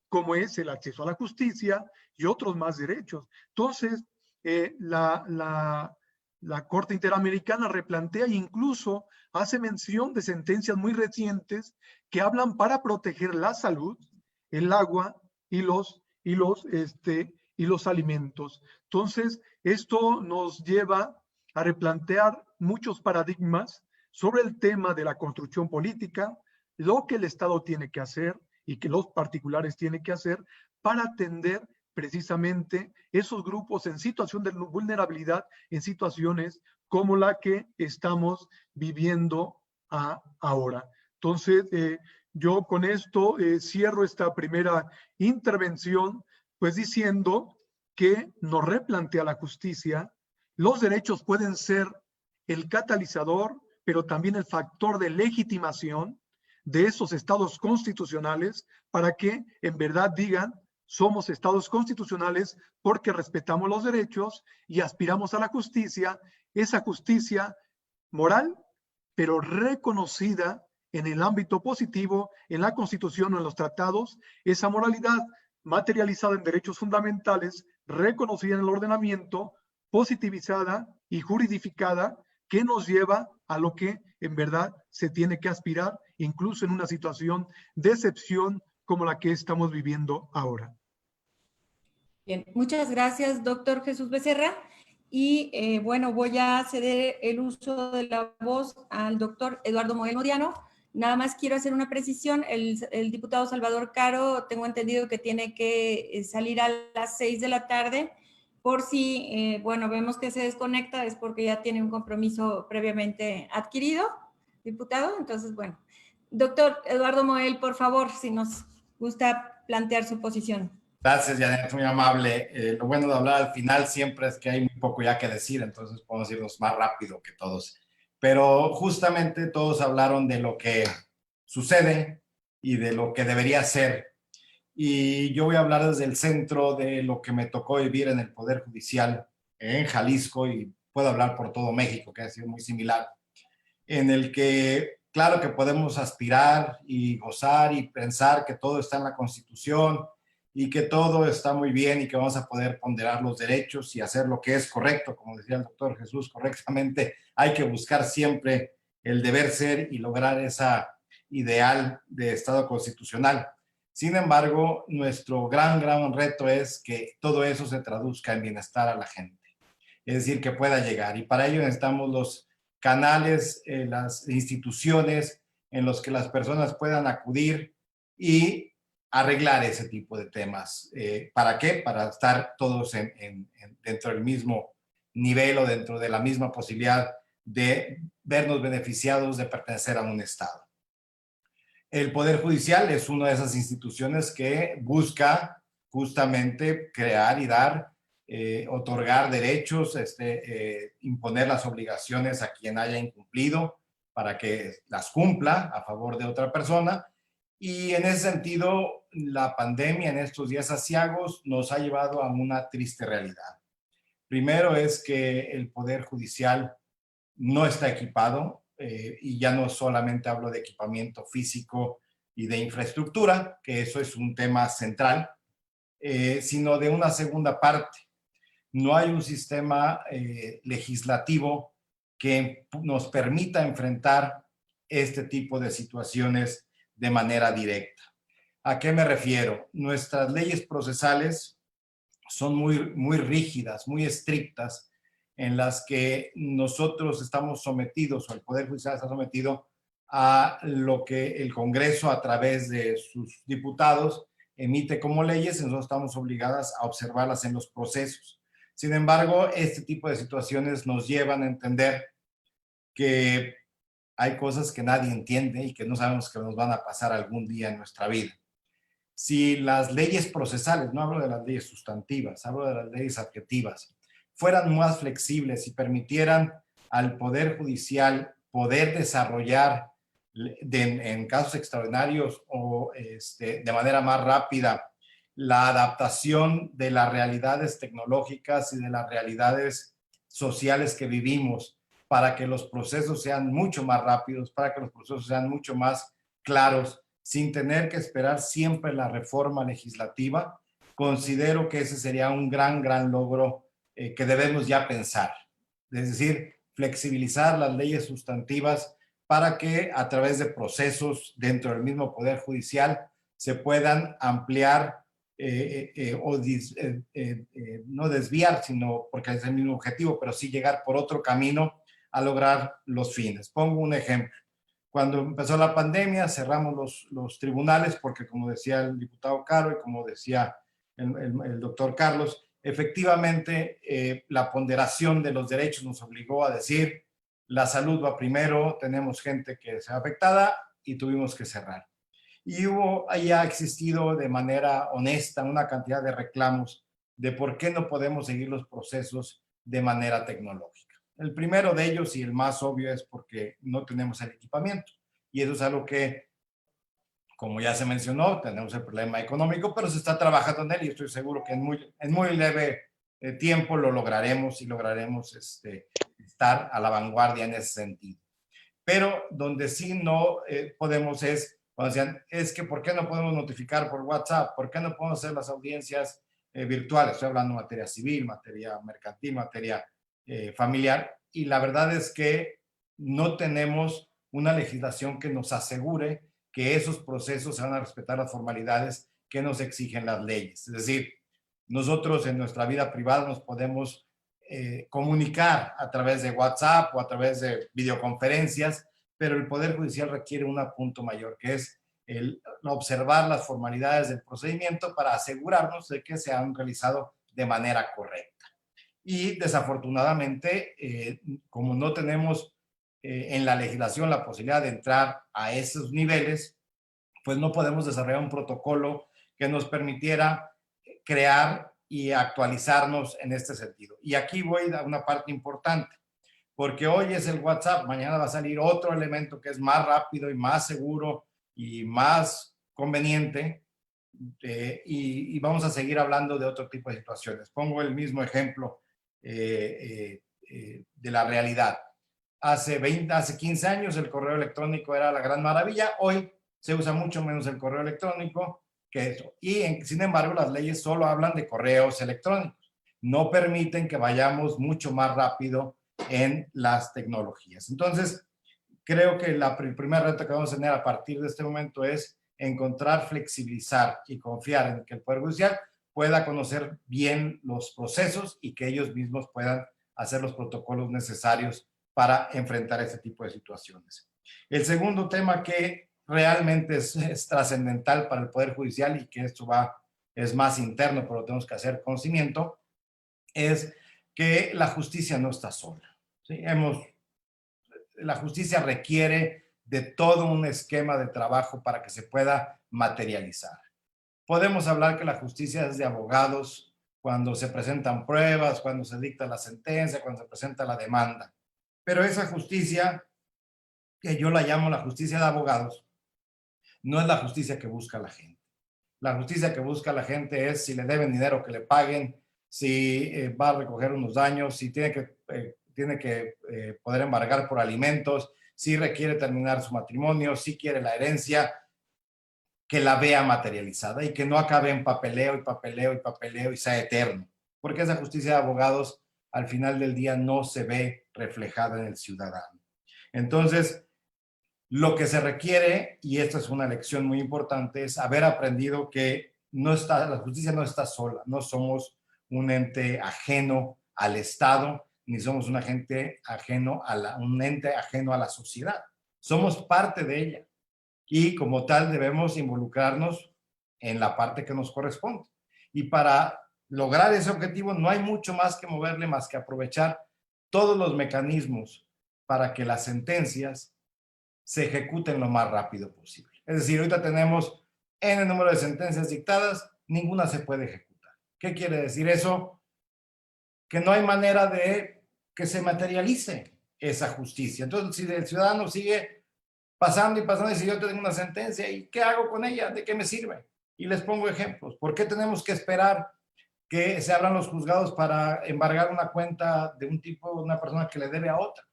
como es el acceso a la justicia y otros más derechos. Entonces, la Corte Interamericana replantea e incluso hace mención de sentencias muy recientes que hablan para proteger la salud, el agua y los alimentos. Entonces, esto nos lleva a replantear muchos paradigmas sobre el tema de la construcción política, lo que el Estado tiene que hacer y que los particulares tienen que hacer para atender precisamente esos grupos en situación de vulnerabilidad, en situaciones como la que estamos viviendo ahora. Entonces, yo con esto cierro esta primera intervención, pues diciendo que nos replantea la justicia. Los derechos pueden ser el catalizador, pero también el factor de legitimación de esos estados constitucionales para que en verdad digan: somos estados constitucionales porque respetamos los derechos y aspiramos a la justicia, esa justicia moral, pero reconocida en el ámbito positivo, en la Constitución o en los tratados, esa moralidad materializada en derechos fundamentales, reconocida en el ordenamiento, positivizada y juridificada, que nos lleva a lo que en verdad se tiene que aspirar, incluso en una situación de excepción como la que estamos viviendo ahora. Bien, muchas gracias, doctor Jesús Becerra. Y bueno, voy a ceder el uso de la voz al doctor Eduardo Moguel Modiano. Nada más quiero hacer una precisión. El diputado Salvador Caro, tengo entendido que tiene que salir a las 6 de la tarde. Por si, bueno, vemos que se desconecta, es porque ya tiene un compromiso previamente adquirido, diputado. Entonces, bueno, doctor Eduardo Moguel, por favor, si nos gusta plantear su posición. Gracias, Janet, muy amable. Lo bueno de hablar al final siempre es que hay muy poco ya que decir, entonces podemos irnos más rápido que todos. Pero justamente todos hablaron de lo que sucede y de lo que debería ser. Y yo voy a hablar desde el centro de lo que me tocó vivir en el Poder Judicial en Jalisco, y puedo hablar por todo México, que ha sido muy similar, en el que claro que podemos aspirar y gozar y pensar que todo está en la Constitución y que todo está muy bien y que vamos a poder ponderar los derechos y hacer lo que es correcto. Como decía el doctor Jesús correctamente, hay que buscar siempre el deber ser y lograr esa ideal de Estado constitucional. Sin embargo, nuestro gran reto es que todo eso se traduzca en bienestar a la gente. Es decir, que pueda llegar. Y para ello necesitamos los canales, las instituciones en los que las personas puedan acudir y arreglar ese tipo de temas. ¿Para qué? Para estar todos dentro del mismo nivel o dentro de la misma posibilidad de vernos beneficiados de pertenecer a un Estado. El Poder Judicial es una de esas instituciones que busca justamente crear y dar, otorgar derechos, imponer las obligaciones a quien haya incumplido para que las cumpla a favor de otra persona. Y en ese sentido, la pandemia en estos días aciagos nos ha llevado a una triste realidad. Primero es que el Poder Judicial no está equipado, y ya no solamente hablo de equipamiento físico y de infraestructura, que eso es un tema central, sino de una segunda parte. No hay un sistema legislativo que nos permita enfrentar este tipo de situaciones de manera directa. ¿A qué me refiero? Nuestras leyes procesales son muy rígidas, muy estrictas, en las que nosotros estamos sometidos, o el Poder Judicial está sometido a lo que el Congreso, a través de sus diputados, emite como leyes y nosotros estamos obligadas a observarlas en los procesos. Sin embargo, este tipo de situaciones nos llevan a entender que hay cosas que nadie entiende y que no sabemos que nos van a pasar algún día en nuestra vida. Si las leyes procesales, no hablo de las leyes sustantivas, hablo de las leyes adjetivas, fueran más flexibles y permitieran al Poder Judicial poder desarrollar en casos extraordinarios o de manera más rápida la adaptación de las realidades tecnológicas y de las realidades sociales que vivimos para que los procesos sean mucho más rápidos, para que los procesos sean mucho más claros, sin tener que esperar siempre la reforma legislativa, considero que ese sería un gran logro que debemos ya pensar. Es decir, flexibilizar las leyes sustantivas para que a través de procesos dentro del mismo Poder Judicial se puedan ampliar no desviar, sino porque es el mismo objetivo, pero sí llegar por otro camino a lograr los fines. Pongo un ejemplo. Cuando empezó la pandemia, cerramos los tribunales porque, como decía el diputado Caro y como decía el doctor Carlos, efectivamente la ponderación de los derechos nos obligó a decir la salud va primero, tenemos gente que se ve afectada y tuvimos que cerrar. Y ha existido de manera honesta una cantidad de reclamos de por qué no podemos seguir los procesos de manera tecnológica. El primero de ellos y el más obvio es porque no tenemos el equipamiento. Y eso es algo que, como ya se mencionó, tenemos el problema económico, pero se está trabajando en él y estoy seguro que en muy leve tiempo lo lograremos y lograremos estar a la vanguardia en ese sentido. Pero donde sí no podemos es, cuando decían, es que ¿por qué no podemos notificar por WhatsApp? ¿Por qué no podemos hacer las audiencias virtuales? Estoy hablando de materia civil, materia mercantil, materia familiar, y la verdad es que no tenemos una legislación que nos asegure que esos procesos se van a respetar las formalidades que nos exigen las leyes. Es decir, nosotros en nuestra vida privada nos podemos comunicar a través de WhatsApp o a través de videoconferencias, pero el Poder Judicial requiere un punto mayor, que es observar las formalidades del procedimiento para asegurarnos de que se han realizado de manera correcta. Y desafortunadamente, como no tenemos en la legislación la posibilidad de entrar a esos niveles, pues no podemos desarrollar un protocolo que nos permitiera crear y actualizarnos en este sentido. Y aquí voy a una parte importante, porque hoy es el WhatsApp, mañana va a salir otro elemento que es más rápido y más seguro y más conveniente, y vamos a seguir hablando de otro tipo de situaciones. Pongo el mismo ejemplo de la realidad. Hace 15 años el correo electrónico era la gran maravilla, hoy se usa mucho menos el correo electrónico que eso. Y sin embargo, las leyes solo hablan de correos electrónicos. No permiten que vayamos mucho más rápido en las tecnologías. Entonces, creo que el primer reto que vamos a tener a partir de este momento es encontrar, flexibilizar y confiar en que el Poder Judicial pueda conocer bien los procesos y que ellos mismos puedan hacer los protocolos necesarios para enfrentar este tipo de situaciones. El segundo tema que realmente es trascendental para el Poder Judicial y que esto es más interno, pero lo tenemos que hacer con cimiento, es que la justicia no está sola. ¿Sí? La justicia requiere de todo un esquema de trabajo para que se pueda materializar. Podemos hablar que la justicia es de abogados cuando se presentan pruebas, cuando se dicta la sentencia, cuando se presenta la demanda. Pero esa justicia, que yo la llamo la justicia de abogados, no es la justicia que busca la gente. La justicia que busca la gente es si le deben dinero que le paguen, si va a recoger unos daños, si tiene que poder embargar por alimentos, si requiere terminar su matrimonio, si quiere la herencia, que la vea materializada y que no acabe en papeleo y papeleo y papeleo y sea eterno. Porque esa justicia de abogados al final del día no se ve reflejada en el ciudadano. Entonces, lo que se requiere, y esta es una lección muy importante, es haber aprendido que la justicia no está sola, no somos un ente ajeno al Estado, ni somos un ente ajeno a la sociedad. Somos parte de ella y como tal debemos involucrarnos en la parte que nos corresponde. Y para lograr ese objetivo no hay mucho más que moverle, más que aprovechar todos los mecanismos para que las sentencias se ejecuten lo más rápido posible. Es decir, ahorita tenemos N número de sentencias dictadas, ninguna se puede ejecutar. ¿Qué quiere decir eso? Que no hay manera de que se materialice esa justicia. Entonces, si el ciudadano sigue pasando y pasando, y si yo tengo una sentencia, ¿y qué hago con ella? ¿De qué me sirve? Y les pongo ejemplos. ¿Por qué tenemos que esperar que se abran los juzgados para embargar una cuenta de un tipo, una persona que le debe a otra?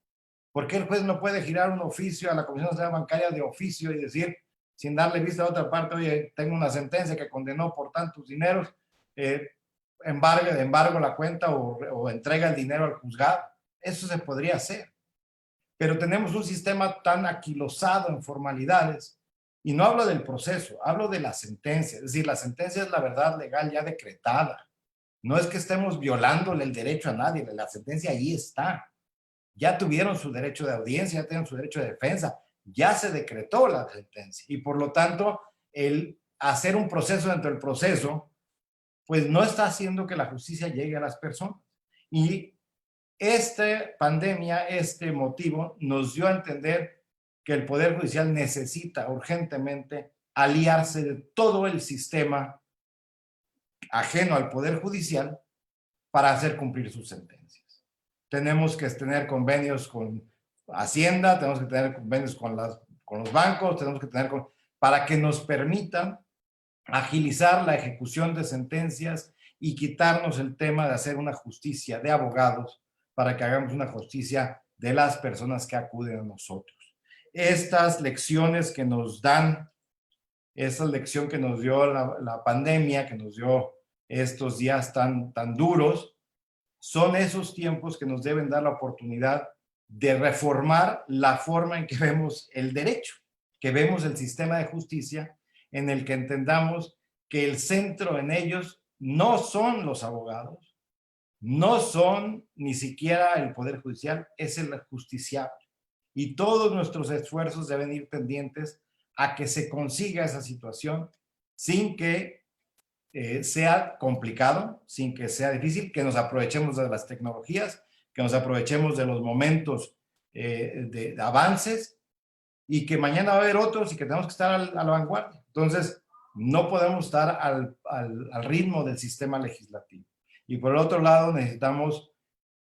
¿Por qué el juez no puede girar un oficio a la Comisión Nacional Bancaria de oficio y decir, sin darle vista a otra parte, oye, tengo una sentencia que condenó por tantos dineros, embargo la cuenta o entrega el dinero al juzgado? Eso se podría hacer. Pero tenemos un sistema tan aquilosado en formalidades, y no hablo del proceso, hablo de la sentencia. Es decir, la sentencia es la verdad legal ya decretada. No es que estemos violándole el derecho a nadie, la sentencia ahí está. Ya tuvieron su derecho de audiencia, ya tienen su derecho de defensa, ya se decretó la sentencia. Y por lo tanto, el hacer un proceso dentro del proceso, pues no está haciendo que la justicia llegue a las personas. Y esta pandemia, este motivo, nos dio a entender que el Poder Judicial necesita urgentemente aliarse de todo el sistema ajeno al Poder Judicial para hacer cumplir sus sentencias. Tenemos que tener convenios con Hacienda, tenemos que tener convenios con los bancos, tenemos que tener para que nos permitan agilizar la ejecución de sentencias y quitarnos el tema de hacer una justicia de abogados, para que hagamos una justicia de las personas que acuden a nosotros. Estas lecciones que nos dan, esa lección que nos dio la pandemia, que nos dio estos días tan duros, son esos tiempos que nos deben dar la oportunidad de reformar la forma en que vemos el derecho, que vemos el sistema de justicia, en el que entendamos que el centro en ellos no son los abogados, no son ni siquiera el Poder Judicial, es el justiciable. Y todos nuestros esfuerzos deben ir pendientes a que se consiga esa situación sin que sea complicado, sin que sea difícil, que nos aprovechemos de las tecnologías, que nos aprovechemos de los momentos de avances, y que mañana va a haber otros y que tenemos que estar a la vanguardia. Entonces, no podemos estar al ritmo del sistema legislativo. Y por el otro lado, necesitamos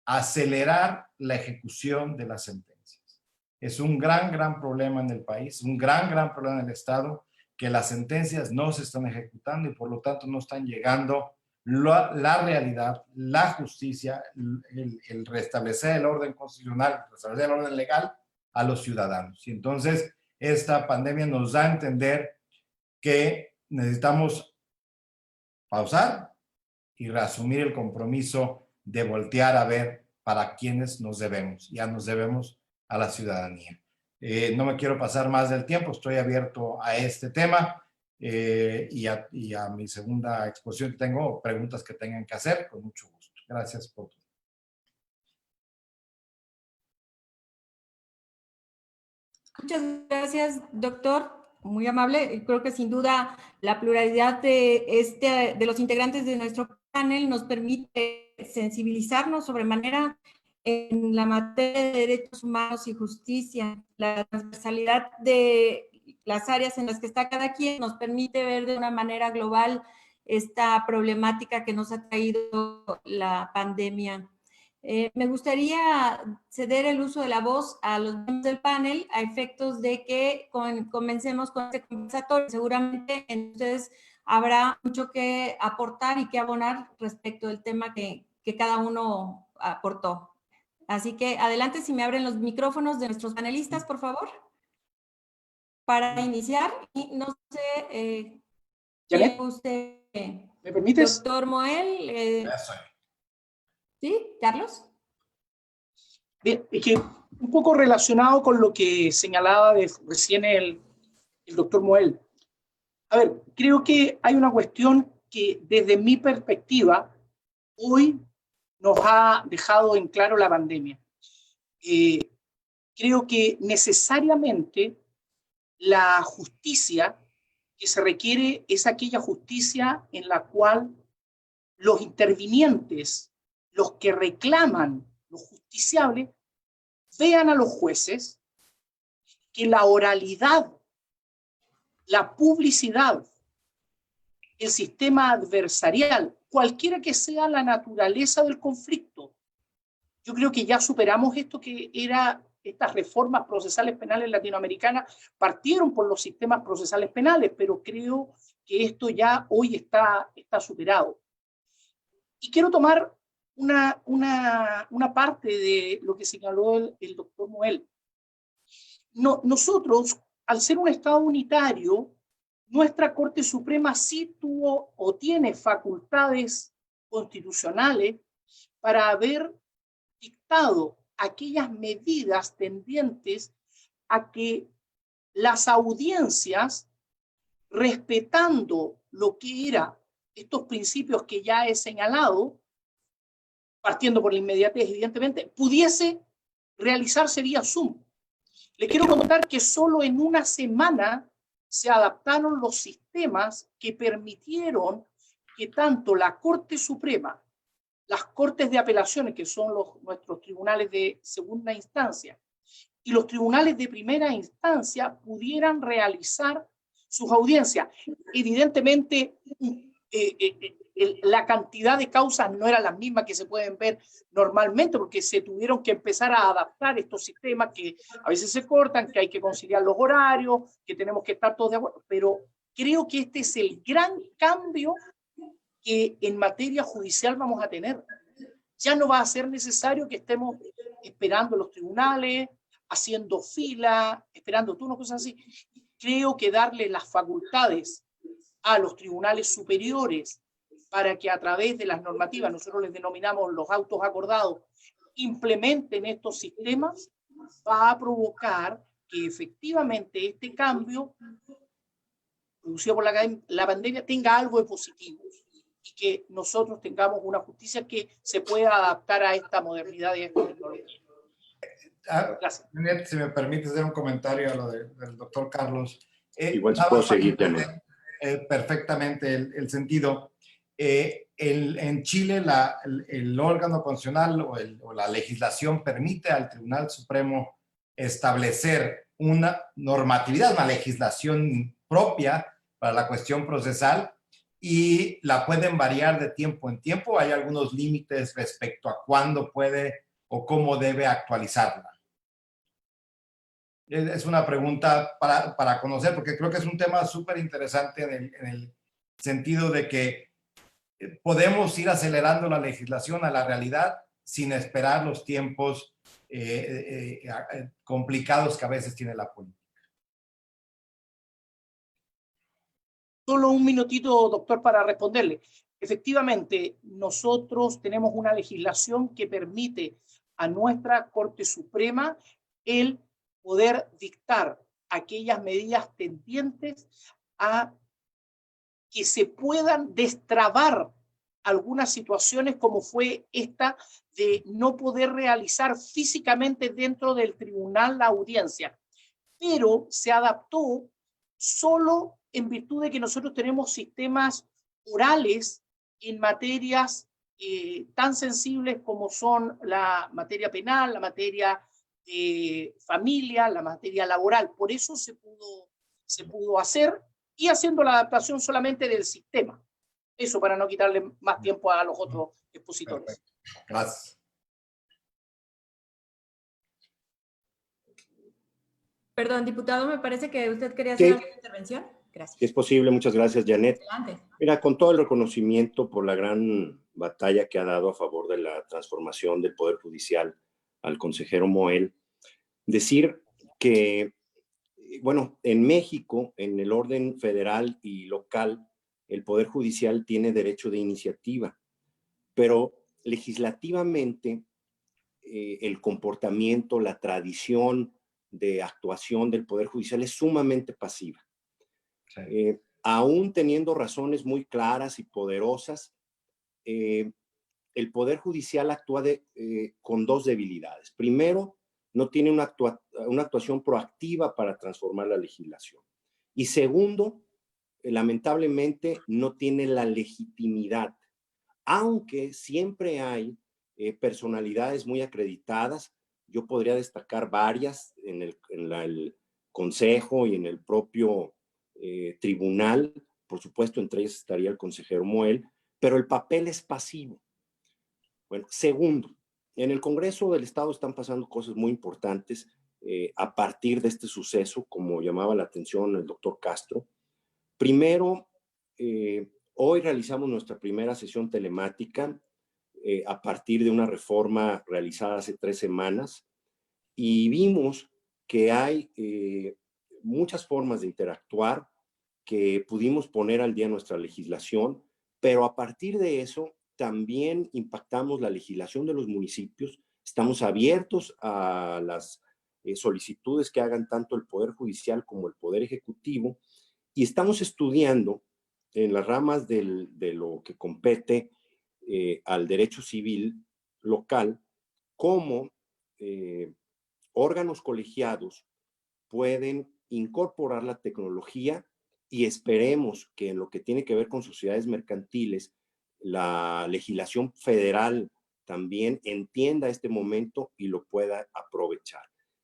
acelerar la ejecución de las sentencias. Es un gran problema en el país, un gran problema en el Estado, que las sentencias no se están ejecutando y por lo tanto no están llegando la realidad, la justicia, el restablecer el orden constitucional, restablecer el orden legal a los ciudadanos. Y entonces esta pandemia nos da a entender que necesitamos pausar y reasumir el compromiso de voltear a ver para quiénes nos debemos. Ya nos debemos a la ciudadanía. No me quiero pasar más del tiempo, estoy abierto a este tema y a mi segunda exposición. Tengo preguntas que tengan que hacer, con mucho gusto. Gracias por todo. Muchas gracias, doctor. Muy amable. Creo que sin duda la pluralidad de los integrantes de nuestro panel nos permite sensibilizarnos sobremanera en la materia de derechos humanos y justicia. La transversalidad de las áreas en las que está cada quien nos permite ver de una manera global esta problemática que nos ha traído la pandemia. Me gustaría ceder el uso de la voz a los miembros del panel a efectos de que comencemos con este conversatorio. Seguramente en ustedes habrá mucho que aportar y que abonar respecto del tema que cada uno aportó. Así que adelante, si me abren los micrófonos de nuestros panelistas, por favor, para iniciar. Y no sé, Janet, usted, ¿me permites? doctor Moel. ¿Sí, Carlos? Bien, es que un poco relacionado con lo que señalaba recién el doctor Moel. A ver, creo que hay una cuestión que desde mi perspectiva hoy nos ha dejado en claro la pandemia. Creo que necesariamente la justicia que se requiere es aquella justicia en la cual los intervinientes, los que reclaman, los justiciables, vean a los jueces que la oralidad, la publicidad, el sistema adversarial, cualquiera que sea la naturaleza del conflicto, yo creo que ya superamos esto que era estas reformas procesales penales latinoamericanas, partieron por los sistemas procesales penales, pero creo que esto ya hoy está superado. Y quiero tomar una parte de lo que señaló el doctor Moel. Nosotros, al ser un Estado unitario, nuestra Corte Suprema sí tuvo o tiene facultades constitucionales para haber dictado aquellas medidas tendientes a que las audiencias, respetando lo que eran estos principios que ya he señalado, partiendo por la inmediatez, evidentemente, pudiese realizarse vía Zoom. Le quiero contar que solo en una semana se adaptaron los sistemas que permitieron que tanto la Corte Suprema, las Cortes de Apelaciones, que son nuestros tribunales de segunda instancia, y los tribunales de primera instancia pudieran realizar sus audiencias. Evidentemente, la cantidad de causas no era la misma que se pueden ver normalmente, porque se tuvieron que empezar a adaptar estos sistemas que a veces se cortan, que hay que conciliar los horarios, que tenemos que estar todos de acuerdo, pero creo que este es el gran cambio que en materia judicial vamos a tener. Ya no va a ser necesario que estemos esperando los tribunales, haciendo fila, esperando turnos, cosas así. Creo que darle las facultades a los tribunales superiores para que a través de las normativas, nosotros les denominamos los autos acordados, implementen estos sistemas, va a provocar que efectivamente este cambio producido por la pandemia tenga algo de positivo y que nosotros tengamos una justicia que se pueda adaptar a esta modernidad y a esta tecnología. Gracias. Si me permite hacer un comentario a lo del doctor Carlos. Igual se puedo seguir, Janet. Perfectamente el sentido. En Chile el órgano constitucional o la legislación permite al Tribunal Supremo establecer una normatividad, una legislación propia para la cuestión procesal y la pueden variar de tiempo en tiempo. Hay algunos límites respecto a cuándo puede o cómo debe actualizarla. Es una pregunta para conocer, porque creo que es un tema súper interesante en el sentido de que podemos ir acelerando la legislación a la realidad sin esperar los tiempos complicados que a veces tiene la política. Solo un minutito, doctor, para responderle. Efectivamente, nosotros tenemos una legislación que permite a nuestra Corte Suprema el poder dictar aquellas medidas tendientes a que se puedan destrabar algunas situaciones como fue esta de no poder realizar físicamente dentro del tribunal la audiencia. Pero se adaptó solo en virtud de que nosotros tenemos sistemas orales en materias tan sensibles como son la materia penal, la materia de familia, la materia laboral. Por eso se pudo hacer y haciendo la adaptación solamente del sistema. Eso para no quitarle más tiempo a los otros expositores. Perfecto. Gracias. Perdón, diputado, me parece que usted quería hacer una intervención. Gracias. Si es posible, muchas gracias, Janet. Adelante. Mira, con todo el reconocimiento por la gran batalla que ha dado a favor de la transformación del Poder Judicial al consejero Moel, decir que, bueno, en México, en el orden federal y local, el Poder Judicial tiene derecho de iniciativa, pero legislativamente el comportamiento, la tradición de actuación del Poder Judicial es sumamente pasiva. Sí. Aún teniendo razones muy claras y poderosas, el Poder Judicial actúa con dos debilidades. Primero, no tiene una actuación proactiva para transformar la legislación. Y segundo, lamentablemente no tiene la legitimidad, aunque siempre hay personalidades muy acreditadas. Yo podría destacar varias en el Consejo y en el propio tribunal, por supuesto, entre ellas estaría el consejero Moel, pero el papel es pasivo. Bueno, segundo, en el Congreso del Estado están pasando cosas muy importantes a partir de este suceso, como llamaba la atención el doctor Castro. Primero, hoy realizamos nuestra primera sesión telemática a partir de una reforma realizada hace 3 semanas y vimos que hay muchas formas de interactuar, que pudimos poner al día nuestra legislación, pero a partir de eso también impactamos la legislación de los municipios. Estamos abiertos a las solicitudes que hagan tanto el Poder Judicial como el Poder Ejecutivo y estamos estudiando en las ramas de lo que compete al derecho civil local cómo órganos colegiados pueden incorporar la tecnología y esperemos que en lo que tiene que ver con sociedades mercantiles, la legislación federal también entienda este momento y lo pueda aprovechar.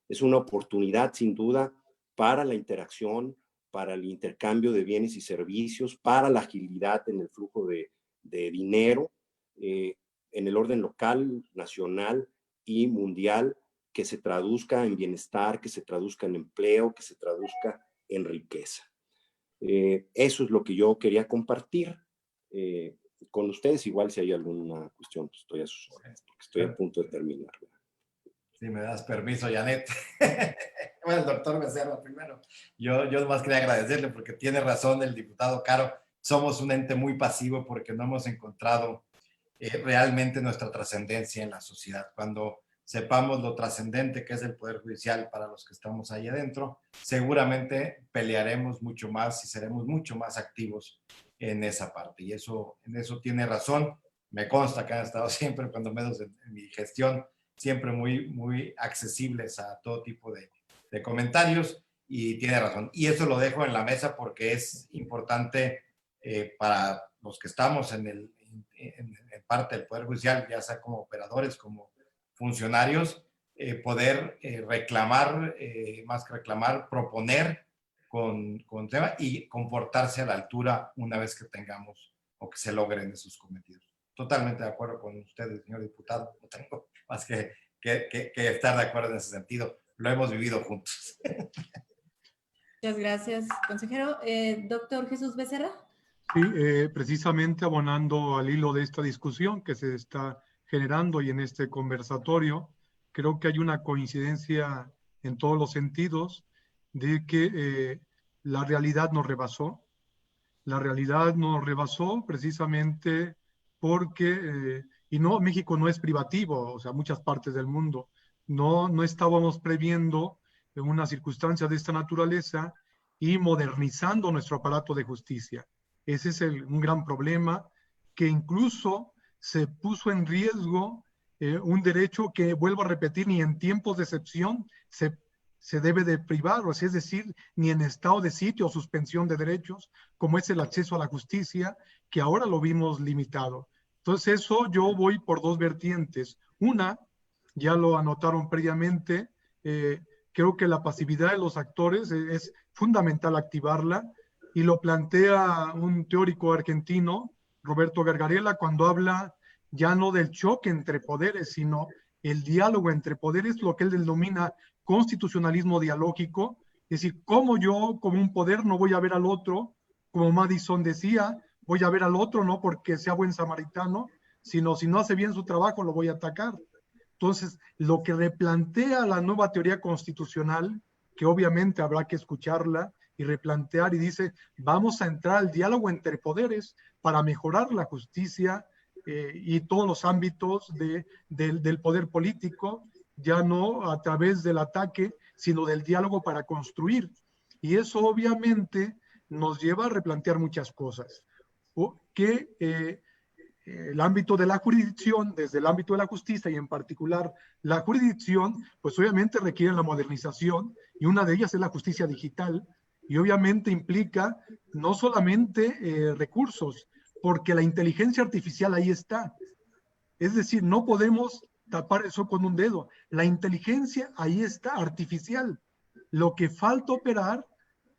Es una oportunidad sin duda para la interacción, para el intercambio de bienes y servicios, para la agilidad en el flujo de dinero en el orden local, nacional y mundial, que se traduzca en bienestar, que se traduzca en empleo, que se traduzca en riqueza. Eso es lo que yo quería compartir con ustedes. Igual si hay alguna cuestión, pues estoy a sus órdenes, porque estoy a punto de terminar. Si me das permiso, Janet. Bueno, el doctor Becerra primero. Yo nomás quería agradecerle porque tiene razón el diputado Caro. Somos un ente muy pasivo porque no hemos encontrado realmente nuestra trascendencia en la sociedad. Cuando sepamos lo trascendente que es el Poder Judicial para los que estamos ahí adentro, seguramente pelearemos mucho más y seremos mucho más activos en esa parte. Y en eso tiene razón. Me consta que han estado siempre, cuando menos en mi gestión, siempre muy accesibles a todo tipo de comentarios, y tiene razón. Y eso lo dejo en la mesa porque es importante para los que estamos en parte del Poder Judicial, ya sea como operadores, como funcionarios, poder reclamar, más que reclamar, proponer con tema y comportarse a la altura una vez que tengamos o que se logren esos cometidos. Totalmente de acuerdo con usted, señor diputado. No tengo más que estar de acuerdo en ese sentido. Lo hemos vivido juntos. Muchas gracias, consejero. Doctor Jesús Becerra. Sí, precisamente abonando al hilo de esta discusión que se está generando y en este conversatorio, creo que hay una coincidencia en todos los sentidos de que la realidad nos rebasó. La realidad nos rebasó precisamente porque, y no, México no es privativo, o sea, muchas partes del mundo, no estábamos previendo una circunstancia de esta naturaleza y modernizando nuestro aparato de justicia. Ese es un gran problema, que incluso se puso en riesgo un derecho que, vuelvo a repetir, ni en tiempos de excepción se debe de privar, o sea, es decir, ni en estado de sitio o suspensión de derechos, como es el acceso a la justicia, que ahora lo vimos limitado. Entonces eso yo voy por dos vertientes. Una, ya lo anotaron previamente, creo que la pasividad de los actores es fundamental activarla, y lo plantea un teórico argentino, Roberto Gargarella, cuando habla ya no del choque entre poderes, sino el diálogo entre poderes, lo que él denomina constitucionalismo dialógico. Es decir, cómo yo como un poder no voy a ver al otro, como Madison decía, voy a ver al otro no porque sea buen samaritano, sino si no hace bien su trabajo lo voy a atacar. Entonces, lo que replantea la nueva teoría constitucional, que obviamente habrá que escucharla y replantear, y dice, vamos a entrar al diálogo entre poderes para mejorar la justicia y todos los ámbitos del poder político, ya no a través del ataque, sino del diálogo para construir. Y eso obviamente nos lleva a replantear muchas cosas. El ámbito de la jurisdicción, desde el ámbito de la justicia y en particular la jurisdicción, pues obviamente requiere la modernización, y una de ellas es la justicia digital. y obviamente implica no solamente recursos, porque la inteligencia artificial ahí está. Es decir, no podemos tapar eso con un dedo. La inteligencia ahí está, artificial. Lo que falta operar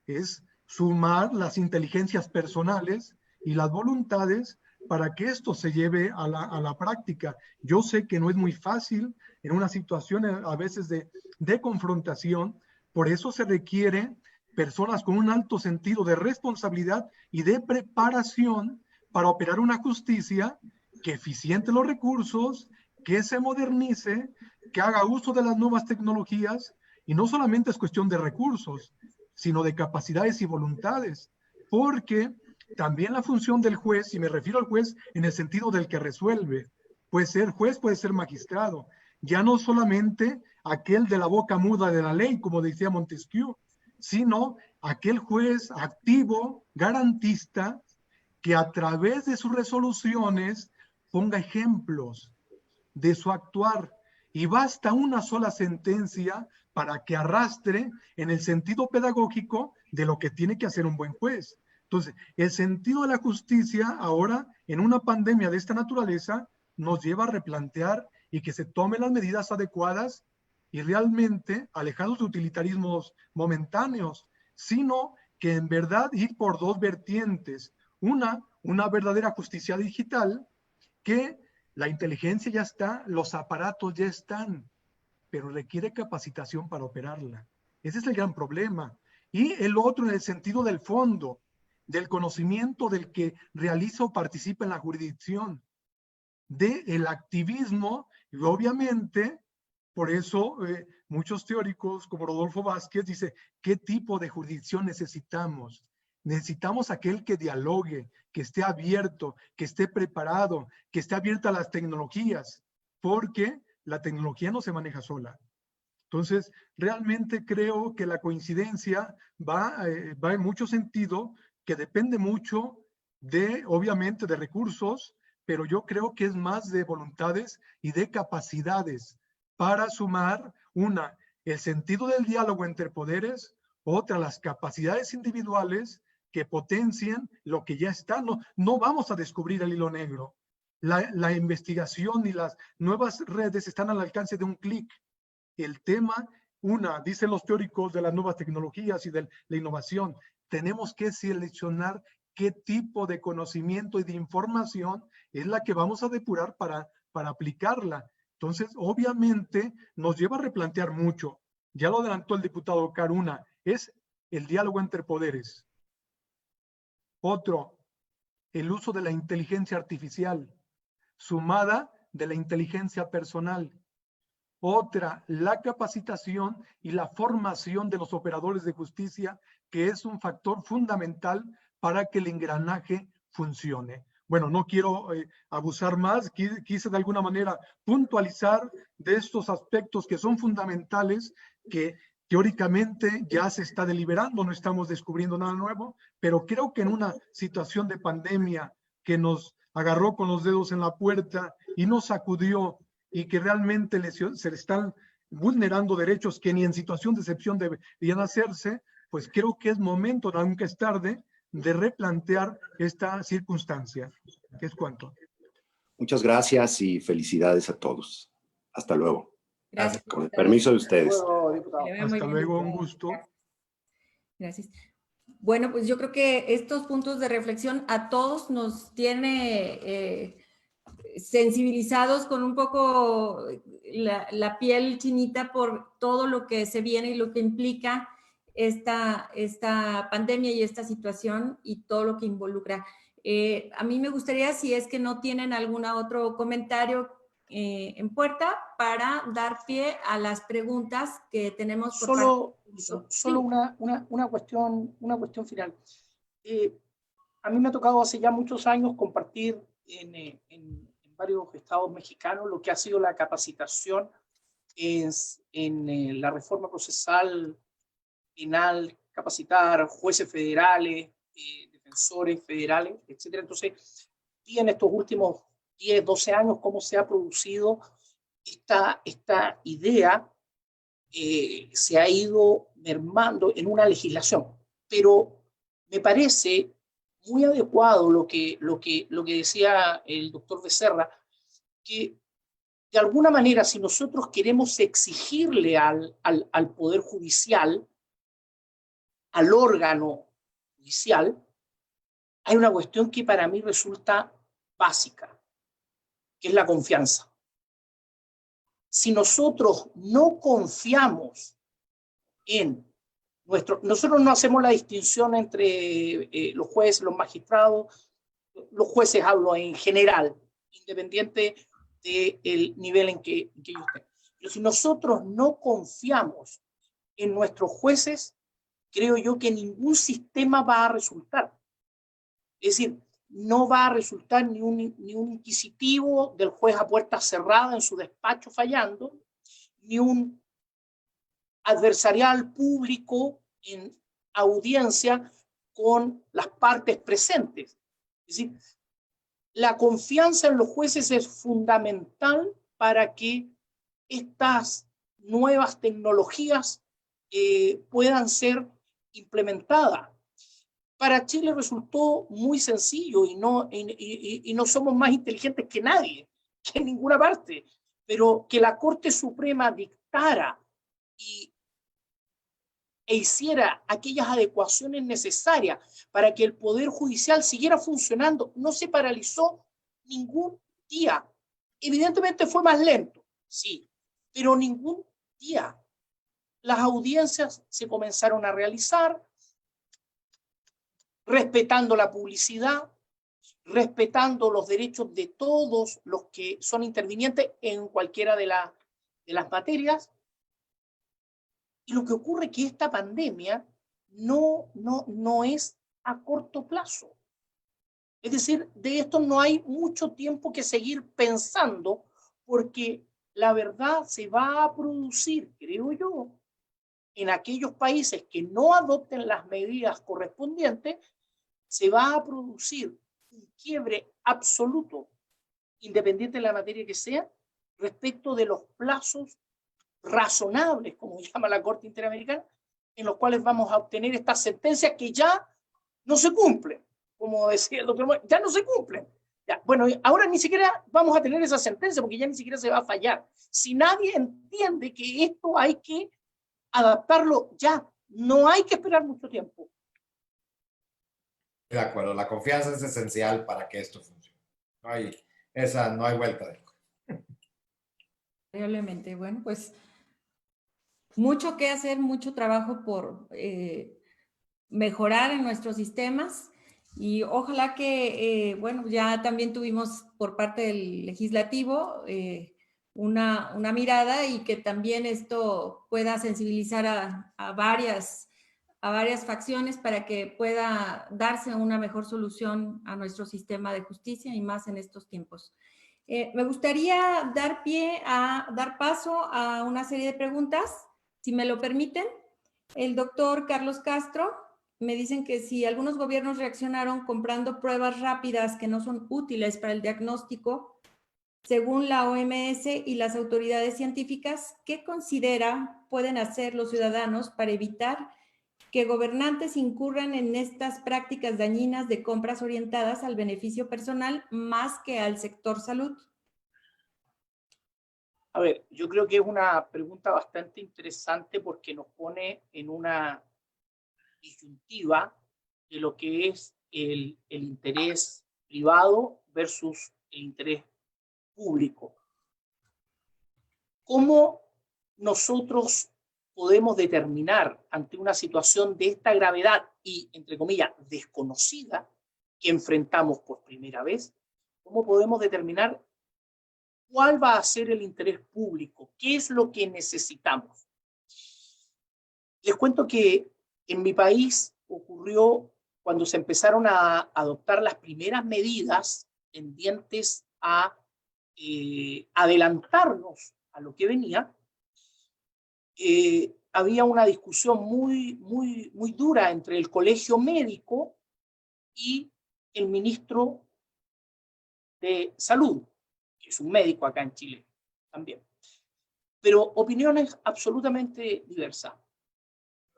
es sumar las inteligencias personales y las voluntades para que esto se lleve a la práctica. Yo sé que no es muy fácil en una situación a veces de confrontación, por eso se requiere personas con un alto sentido de responsabilidad y de preparación para operar una justicia que eficiente los recursos, que se modernice, que haga uso de las nuevas tecnologías, y no solamente es cuestión de recursos, sino de capacidades y voluntades, porque también la función del juez, y me refiero al juez en el sentido del que resuelve, puede ser juez, puede ser magistrado, ya no solamente aquel de la boca muda de la ley, como decía Montesquieu, sino aquel juez activo, garantista, que a través de sus resoluciones ponga ejemplos de su actuar, y basta una sola sentencia para que arrastre en el sentido pedagógico de lo que tiene que hacer un buen juez. Entonces, el sentido de la justicia ahora, en una pandemia de esta naturaleza, nos lleva a replantear y que se tomen las medidas adecuadas y realmente alejados de utilitarismos momentáneos, sino que en verdad ir por dos vertientes. Una verdadera justicia digital, que la inteligencia ya está, los aparatos ya están, pero requiere capacitación para operarla. Ese es el gran problema. Y el otro en el sentido del fondo, del conocimiento del que realiza o participa en la jurisdicción, del activismo, y obviamente, por eso muchos teóricos como Rodolfo Vázquez dice, ¿qué tipo de jurisdicción necesitamos? Necesitamos aquel que dialogue, que esté abierto, que esté preparado, que esté abierta a las tecnologías, porque la tecnología no se maneja sola. Entonces, realmente creo que la coincidencia va en mucho sentido, que depende mucho de, obviamente, de recursos, pero yo creo que es más de voluntades y de capacidades para sumar el sentido del diálogo entre poderes, otra, las capacidades individuales que potencien lo que ya está. No vamos a descubrir el hilo negro. La investigación y las nuevas redes están al alcance de un clic. El tema, dicen los teóricos de las nuevas tecnologías y de la innovación, tenemos que seleccionar qué tipo de conocimiento y de información es la que vamos a depurar para aplicarla. Entonces, obviamente, nos lleva a replantear mucho. Ya lo adelantó el diputado Caruna, es el diálogo entre poderes. Otro, el uso de la inteligencia artificial, sumada de la inteligencia personal. Otra, la capacitación y la formación de los operadores de justicia, que es un factor fundamental para que el engranaje funcione. Bueno, no quiero abusar más, quise de alguna manera puntualizar de estos aspectos que son fundamentales, que teóricamente ya se está deliberando, no estamos descubriendo nada nuevo, pero creo que en una situación de pandemia que nos agarró con los dedos en la puerta y nos sacudió, y que realmente se le están vulnerando derechos que ni en situación de excepción deberían hacerse, pues creo que es momento, nunca es tarde, de replantear esta circunstancia. ¿Qué es cuánto? Muchas gracias y felicidades a todos. Hasta luego. Gracias. Con el permiso de ustedes. Hasta luego, un gusto. Gracias. Bueno, pues yo creo que estos puntos de reflexión a todos nos tiene sensibilizados con un poco la piel chinita por todo lo que se viene y lo que implica esta pandemia y esta situación y todo lo que involucra. A mí me gustaría, si es que no tienen algún otro comentario en puerta, para dar pie a las preguntas que tenemos. Solo Sí. una cuestión final. A mí me ha tocado hace ya muchos años compartir en varios estados mexicanos lo que ha sido la capacitación en la reforma procesal penal, capacitar jueces federales, defensores federales, etc. Entonces, y en estos últimos 10, 12 años, cómo se ha producido esta idea, se ha ido mermando en una legislación. pero me parece muy adecuado lo que decía el doctor Becerra, que de alguna manera, si nosotros queremos exigirle al Poder Judicial, al órgano judicial, hay una cuestión que para mí resulta básica, que es la confianza. Si nosotros no confiamos en nosotros no hacemos la distinción entre los jueces, los magistrados, los jueces hablo en general, independiente del nivel en que ellos estén. Pero si nosotros no confiamos en nuestros jueces, creo yo que ningún sistema va a resultar. Es decir, no va a resultar ni un inquisitivo del juez a puerta cerrada en su despacho fallando, ni un adversarial público en audiencia con las partes presentes. Es decir, la confianza en los jueces es fundamental para que estas nuevas tecnologías puedan ser implementadas. Para Chile resultó muy sencillo y no somos más inteligentes que nadie, que en ninguna parte, pero que la Corte Suprema dictara e hiciera aquellas adecuaciones necesarias para que el Poder Judicial siguiera funcionando. No se paralizó ningún día. Evidentemente fue más lento, sí, pero ningún día. Las audiencias se comenzaron a realizar respetando la publicidad, respetando los derechos de todos los que son intervinientes en cualquiera de las materias. Y lo que ocurre es que esta pandemia no es a corto plazo. Es decir, de esto no hay mucho tiempo que seguir pensando, porque la verdad se va a producir, creo yo, en aquellos países que no adopten las medidas correspondientes, se va a producir un quiebre absoluto, independiente de la materia que sea, respecto de los plazos razonables, como llama la Corte Interamericana, en los cuales vamos a obtener estas sentencias que ya no se cumplen. Como decía el doctor, ya no se cumplen. Ya, bueno, ahora ni siquiera vamos a tener esa sentencia porque ya ni siquiera se va a fallar. Si nadie entiende que esto hay que adaptarlo ya, no hay que esperar mucho tiempo. De acuerdo, la confianza es esencial para que esto funcione. No hay vuelta de esto. Probablemente, bueno, pues mucho que hacer, mucho trabajo por mejorar en nuestros sistemas y ojalá que, bueno, ya también tuvimos por parte del legislativo una mirada y que también esto pueda sensibilizar a varias facciones para que pueda darse una mejor solución a nuestro sistema de justicia y más en estos tiempos. Me gustaría dar paso a una serie de preguntas, si me lo permiten. El doctor Carlos Castro me dicen que si algunos gobiernos reaccionaron comprando pruebas rápidas que no son útiles para el diagnóstico, según la OMS y las autoridades científicas, ¿qué considera pueden hacer los ciudadanos para evitar que gobernantes incurran en estas prácticas dañinas de compras orientadas al beneficio personal más que al sector salud? A ver, yo creo que es una pregunta bastante interesante porque nos pone en una disyuntiva de lo que es el interés privado versus el interés público. ¿Cómo nosotros podemos determinar ante una situación de esta gravedad y, entre comillas, desconocida que enfrentamos por primera vez? ¿Cómo podemos determinar cuál va a ser el interés público? ¿Qué es lo que necesitamos? Les cuento que en mi país ocurrió cuando se empezaron a adoptar las primeras medidas tendientes a adelantarnos a lo que venía. Había una discusión muy dura entre el colegio médico y el ministro de Salud, que es un médico acá en Chile también. Pero opiniones absolutamente diversas.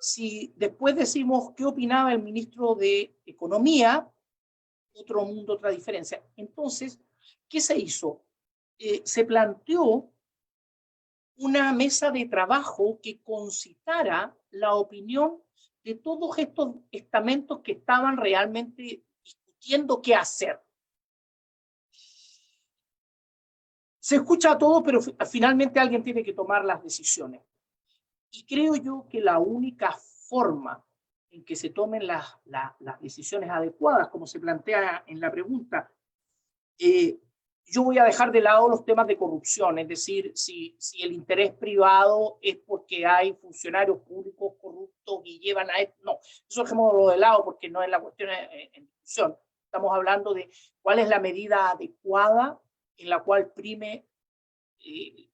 si después decimos qué opinaba el ministro de Economía, otro mundo, otra diferencia. Entonces, ¿qué se hizo? Se planteó una mesa de trabajo que concitara la opinión de todos estos estamentos que estaban realmente discutiendo qué hacer. Se escucha a todo, pero finalmente alguien tiene que tomar las decisiones. Y creo yo que la única forma en que se tomen las decisiones adecuadas, como se plantea en la pregunta, yo voy a dejar de lado los temas de corrupción, es decir, si el interés privado es porque hay funcionarios públicos corruptos y llevan a esto. No, eso dejémoslo de lado porque no es la cuestión en discusión. Estamos hablando de cuál es la medida adecuada en la cual prime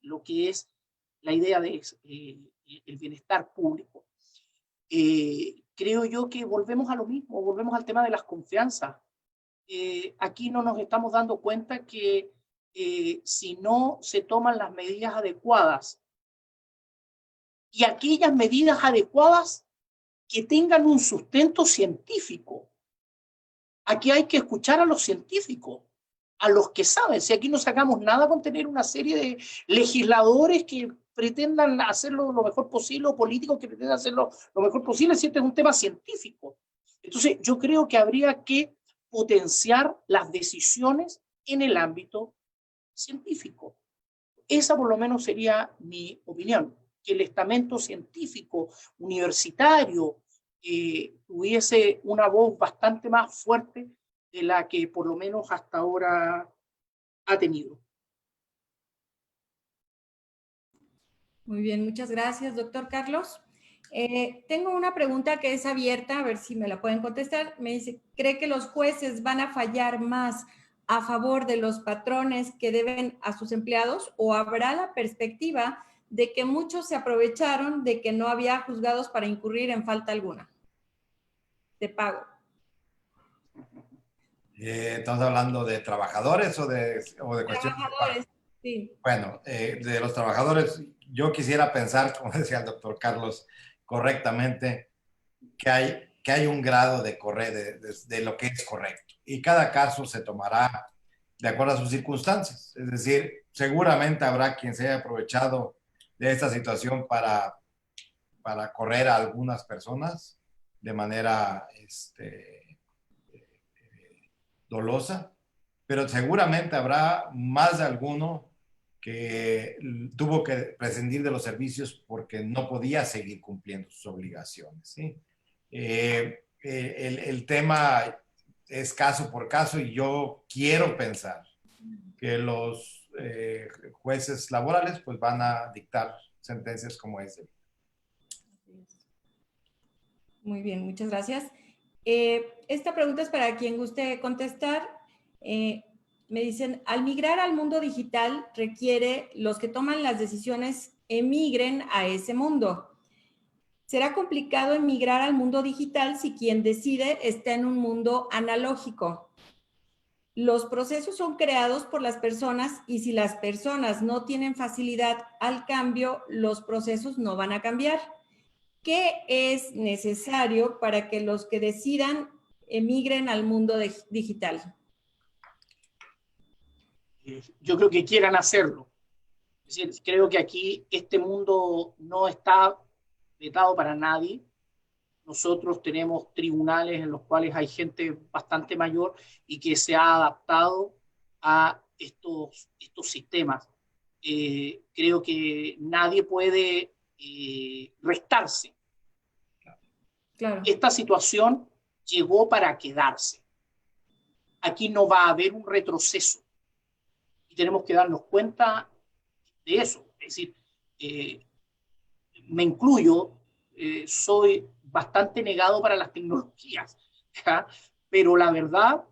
lo que es la idea de el bienestar público. Creo yo que volvemos a lo mismo, volvemos al tema de las confianzas. Aquí no nos estamos dando cuenta que si no se toman las medidas adecuadas y aquellas medidas adecuadas que tengan un sustento científico. Aquí hay que escuchar a los científicos, a los que saben. Si aquí no sacamos nada con tener una serie de legisladores que pretendan hacerlo lo mejor posible o políticos que pretendan hacerlo lo mejor posible, si este es un tema científico. Entonces yo creo que habría que potenciar las decisiones en el ámbito científico. Esa por lo menos sería mi opinión, que el estamento científico universitario tuviese una voz bastante más fuerte de la que por lo menos hasta ahora ha tenido. Muy bien, muchas gracias, doctor Carlos. Tengo una pregunta que es abierta, a ver si me la pueden contestar. Me dice, ¿cree que los jueces van a fallar más a favor de los patrones que deben a sus empleados o habrá la perspectiva de que muchos se aprovecharon de que no había juzgados para incurrir en falta alguna de pago? ¿Estamos hablando de trabajadores o de cuestiones? Trabajadores, sí. Bueno, de los trabajadores, yo quisiera pensar, como decía el doctor Carlos, correctamente, que hay un grado de lo que es correcto. Y cada caso se tomará de acuerdo a sus circunstancias. Es decir, seguramente habrá quien se haya aprovechado de esta situación para correr a algunas personas de manera dolosa, pero seguramente habrá más de alguno que tuvo que prescindir de los servicios porque no podía seguir cumpliendo sus obligaciones, ¿sí? El tema es caso por caso y yo quiero pensar que los jueces laborales pues van a dictar sentencias como esta. Muy bien, muchas gracias. Esta pregunta es para quien guste contestar. Me dicen, al migrar al mundo digital requiere los que toman las decisiones emigren a ese mundo. ¿Será complicado emigrar al mundo digital si quien decide está en un mundo analógico? Los procesos son creados por las personas y si las personas no tienen facilidad al cambio, los procesos no van a cambiar. ¿Qué es necesario para que los que decidan emigren al mundo digital? Yo creo que quieran hacerlo. Es decir, creo que aquí este mundo no está vetado para nadie. Nosotros tenemos tribunales en los cuales hay gente bastante mayor y que se ha adaptado a estos sistemas. Creo que nadie puede restarse. Claro. Esta situación llegó para quedarse. Aquí no va a haber un retroceso. Y tenemos que darnos cuenta de eso. Es decir, me incluyo, soy bastante negado para las tecnologías, ¿ya? Pero la verdad,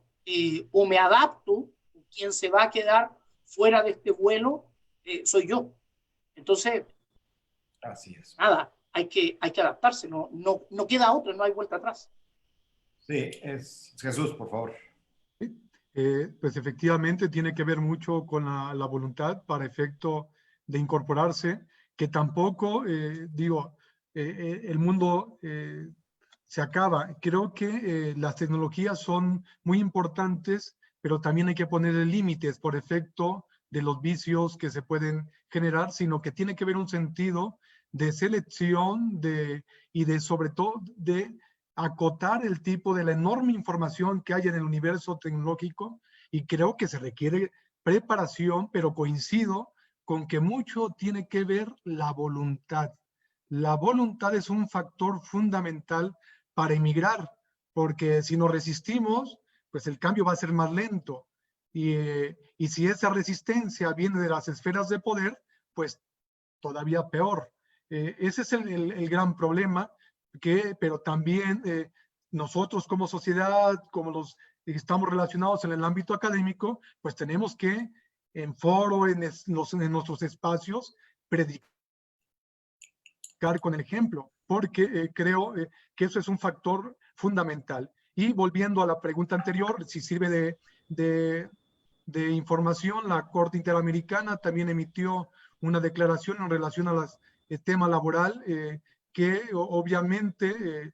o me adapto, quien se va a quedar fuera de este vuelo soy yo. Entonces, así es. Nada, hay que adaptarse, no queda otra, no hay vuelta atrás. Sí, Jesús, por favor. Pues efectivamente tiene que ver mucho con la voluntad para efecto de incorporarse, que tampoco, el mundo se acaba. Creo que las tecnologías son muy importantes, pero también hay que ponerle límites por efecto de los vicios que se pueden generar, sino que tiene que haber un sentido de selección y de sobre todo de acotar el tipo de la enorme información que hay en el universo tecnológico, y creo que se requiere preparación, pero coincido con que mucho tiene que ver la voluntad. La voluntad es un factor fundamental para emigrar, porque si nos resistimos, pues el cambio va a ser más lento. Y si esa resistencia viene de las esferas de poder, pues todavía peor. Ese es el gran problema, pero también nosotros como sociedad, como los que estamos relacionados en el ámbito académico, pues tenemos que en foro, en nuestros espacios, predicar con el ejemplo, porque creo que eso es un factor fundamental. Y volviendo a la pregunta anterior, si sirve de información, la Corte Interamericana también emitió una declaración en relación al tema laboral, que obviamente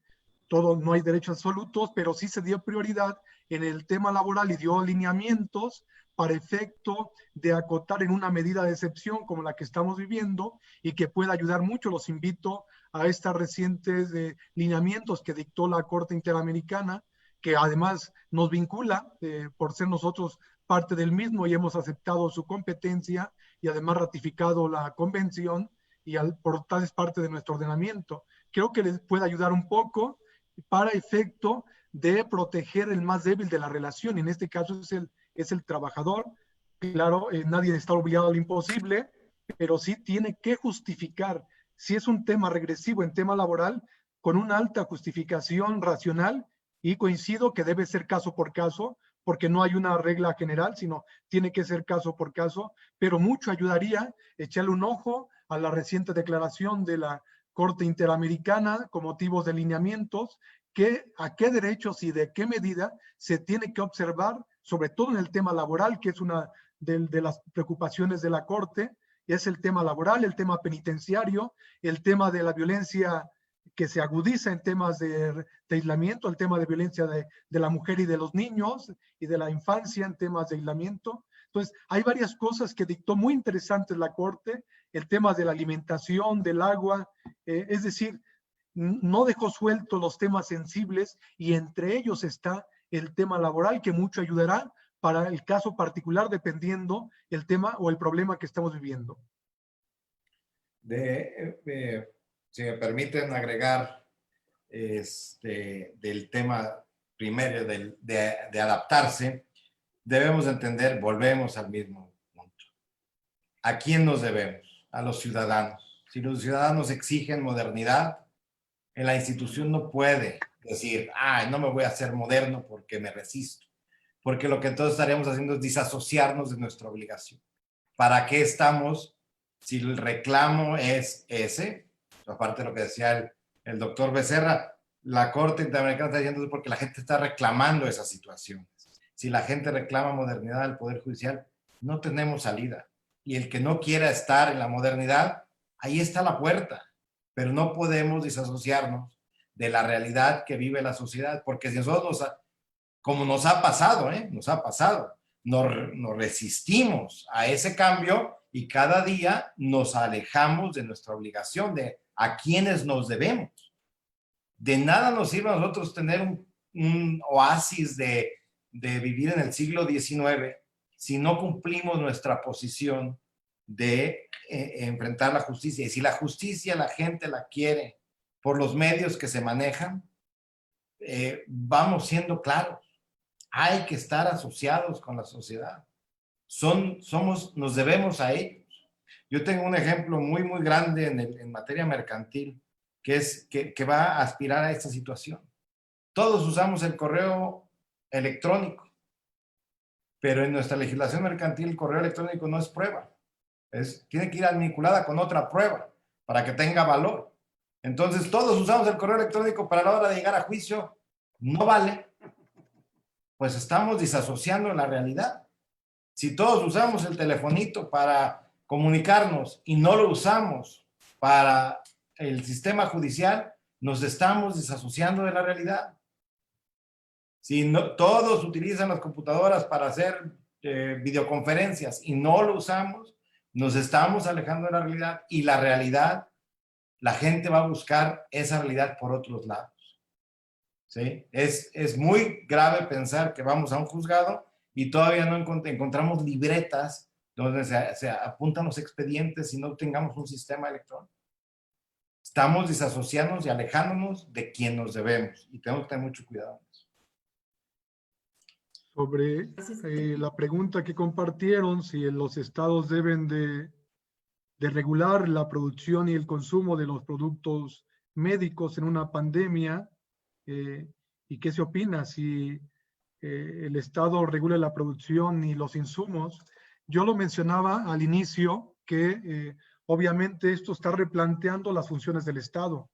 no hay derechos absolutos, pero sí se dio prioridad en el tema laboral y dio lineamientos para efecto de acotar en una medida de excepción como la que estamos viviendo y que pueda ayudar mucho. Los invito a estas recientes lineamientos que dictó la Corte Interamericana, que además nos vincula por ser nosotros parte del mismo y hemos aceptado su competencia y además ratificado la convención y por tal es parte de nuestro ordenamiento. Creo que les puede ayudar un poco para efecto de proteger el más débil de la relación. En este caso es el trabajador. Claro, nadie está obligado a lo imposible, pero sí tiene que justificar. Si es un tema regresivo en tema laboral, con una alta justificación racional, y coincido que debe ser caso por caso, porque no hay una regla general, sino tiene que ser caso por caso, pero mucho ayudaría echarle un ojo a la reciente declaración de la Corte Interamericana con motivos de lineamientos, a qué derechos y de qué medida se tiene que observar, sobre todo en el tema laboral, que es una de las preocupaciones de la Corte, es el tema laboral, el tema penitenciario, el tema de la violencia que se agudiza en temas de aislamiento, el tema de violencia de la mujer y de los niños y de la infancia en temas de aislamiento. Entonces, hay varias cosas que dictó muy interesantes la Corte, el tema de la alimentación, del agua, es decir, no dejó sueltos los temas sensibles y entre ellos está el tema laboral que mucho ayudará para el caso particular dependiendo el tema o el problema que estamos viviendo. Si me permiten agregar del tema primero de adaptarse, debemos entender, volvemos al mismo punto. ¿A quién nos debemos? A los ciudadanos. Si los ciudadanos exigen modernidad, en la institución no puede decir, no me voy a hacer moderno porque me resisto. Porque lo que entonces estaríamos haciendo es disasociarnos de nuestra obligación. ¿Para qué estamos si el reclamo es ese? Aparte de lo que decía el doctor Becerra, la Corte Interamericana está diciendo porque la gente está reclamando esas situaciones. Si la gente reclama modernidad del Poder Judicial, no tenemos salida. Y el que no quiera estar en la modernidad, ahí está la puerta. Pero no podemos disasociarnos de la realidad que vive la sociedad, porque si nosotros, como nos ha pasado, nos resistimos a ese cambio y cada día nos alejamos de nuestra obligación, de a quienes nos debemos. De nada nos sirve a nosotros tener un oasis de vivir en el siglo XIX si no cumplimos nuestra posición de enfrentar la justicia. Y si la justicia la gente la quiere por los medios que se manejan, vamos siendo claros. Hay que estar asociados con la sociedad. Nos debemos a ellos. Yo tengo un ejemplo muy, muy grande en materia mercantil, que va a aspirar a esta situación. Todos usamos el correo electrónico, pero en nuestra legislación mercantil el correo electrónico no es prueba. Tiene que ir vinculada con otra prueba para que tenga valor. Entonces, todos usamos el correo electrónico para la hora de llegar a juicio. No vale. Pues estamos disasociando la realidad. Si todos usamos el telefonito para comunicarnos y no lo usamos para el sistema judicial, nos estamos desasociando de la realidad. Si no, todos utilizan las computadoras para hacer videoconferencias y no lo usamos, nos estamos alejando de la realidad, y la realidad, la gente va a buscar esa realidad por otros lados. ¿Sí? Es muy grave pensar que vamos a un juzgado y todavía no encontramos libretas donde se apuntan los expedientes y no tengamos un sistema electrónico. Estamos desasociándonos y alejándonos de quien nos debemos, y tenemos que tener mucho cuidado. Sobre la pregunta que compartieron, si los estados deben de regular la producción y el consumo de los productos médicos en una pandemia, ¿y qué se opina si el estado regula la producción y los insumos? Yo lo mencionaba al inicio que obviamente esto está replanteando las funciones del estado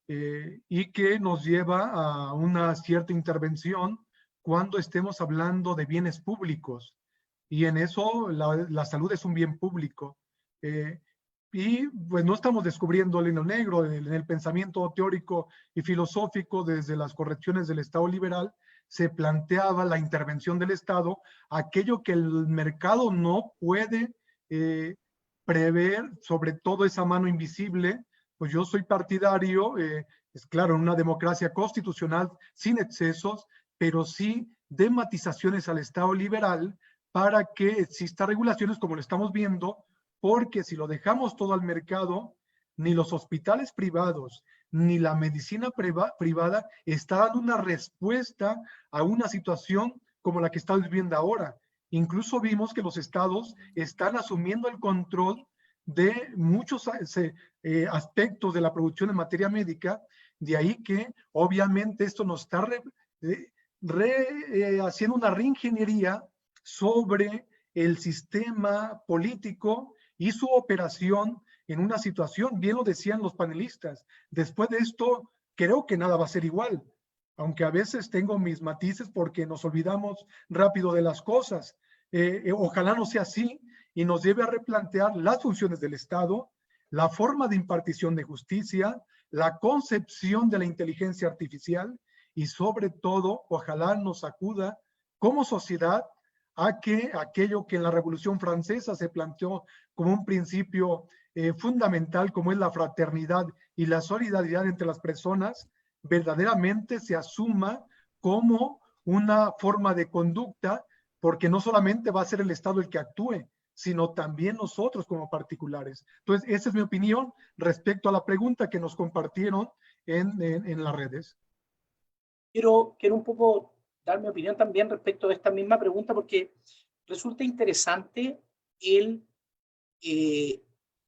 y que nos lleva a una cierta intervención cuando estemos hablando de bienes públicos, y en eso la salud es un bien público. Y pues no estamos descubriendo el hilo negro en el pensamiento teórico y filosófico. Desde las correcciones del Estado liberal se planteaba la intervención del Estado, aquello que el mercado no puede prever, sobre todo esa mano invisible. Pues yo soy partidario, es claro, en una democracia constitucional sin excesos, pero sí de matizaciones al Estado liberal para que exista regulaciones como lo estamos viendo, porque si lo dejamos todo al mercado, ni los hospitales privados, ni la medicina privada está dando una respuesta a una situación como la que estamos viviendo ahora. Incluso vimos que los estados están asumiendo el control de muchos aspectos de la producción en materia médica, de ahí que obviamente esto nos está haciendo una reingeniería sobre el sistema político y su operación en una situación. Bien lo decían los panelistas, después de esto creo que nada va a ser igual, aunque a veces tengo mis matices porque nos olvidamos rápido de las cosas. Ojalá no sea así y nos lleve a replantear las funciones del Estado, la forma de impartición de justicia, la concepción de la inteligencia artificial, y sobre todo, ojalá nos acuda como sociedad a que aquello que en la Revolución Francesa se planteó como un principio fundamental, como es la fraternidad y la solidaridad entre las personas, verdaderamente se asuma como una forma de conducta, porque no solamente va a ser el Estado el que actúe, sino también nosotros como particulares. Entonces, esa es mi opinión respecto a la pregunta que nos compartieron en las redes. Quiero un poco dar mi opinión también respecto a esta misma pregunta, porque resulta interesante el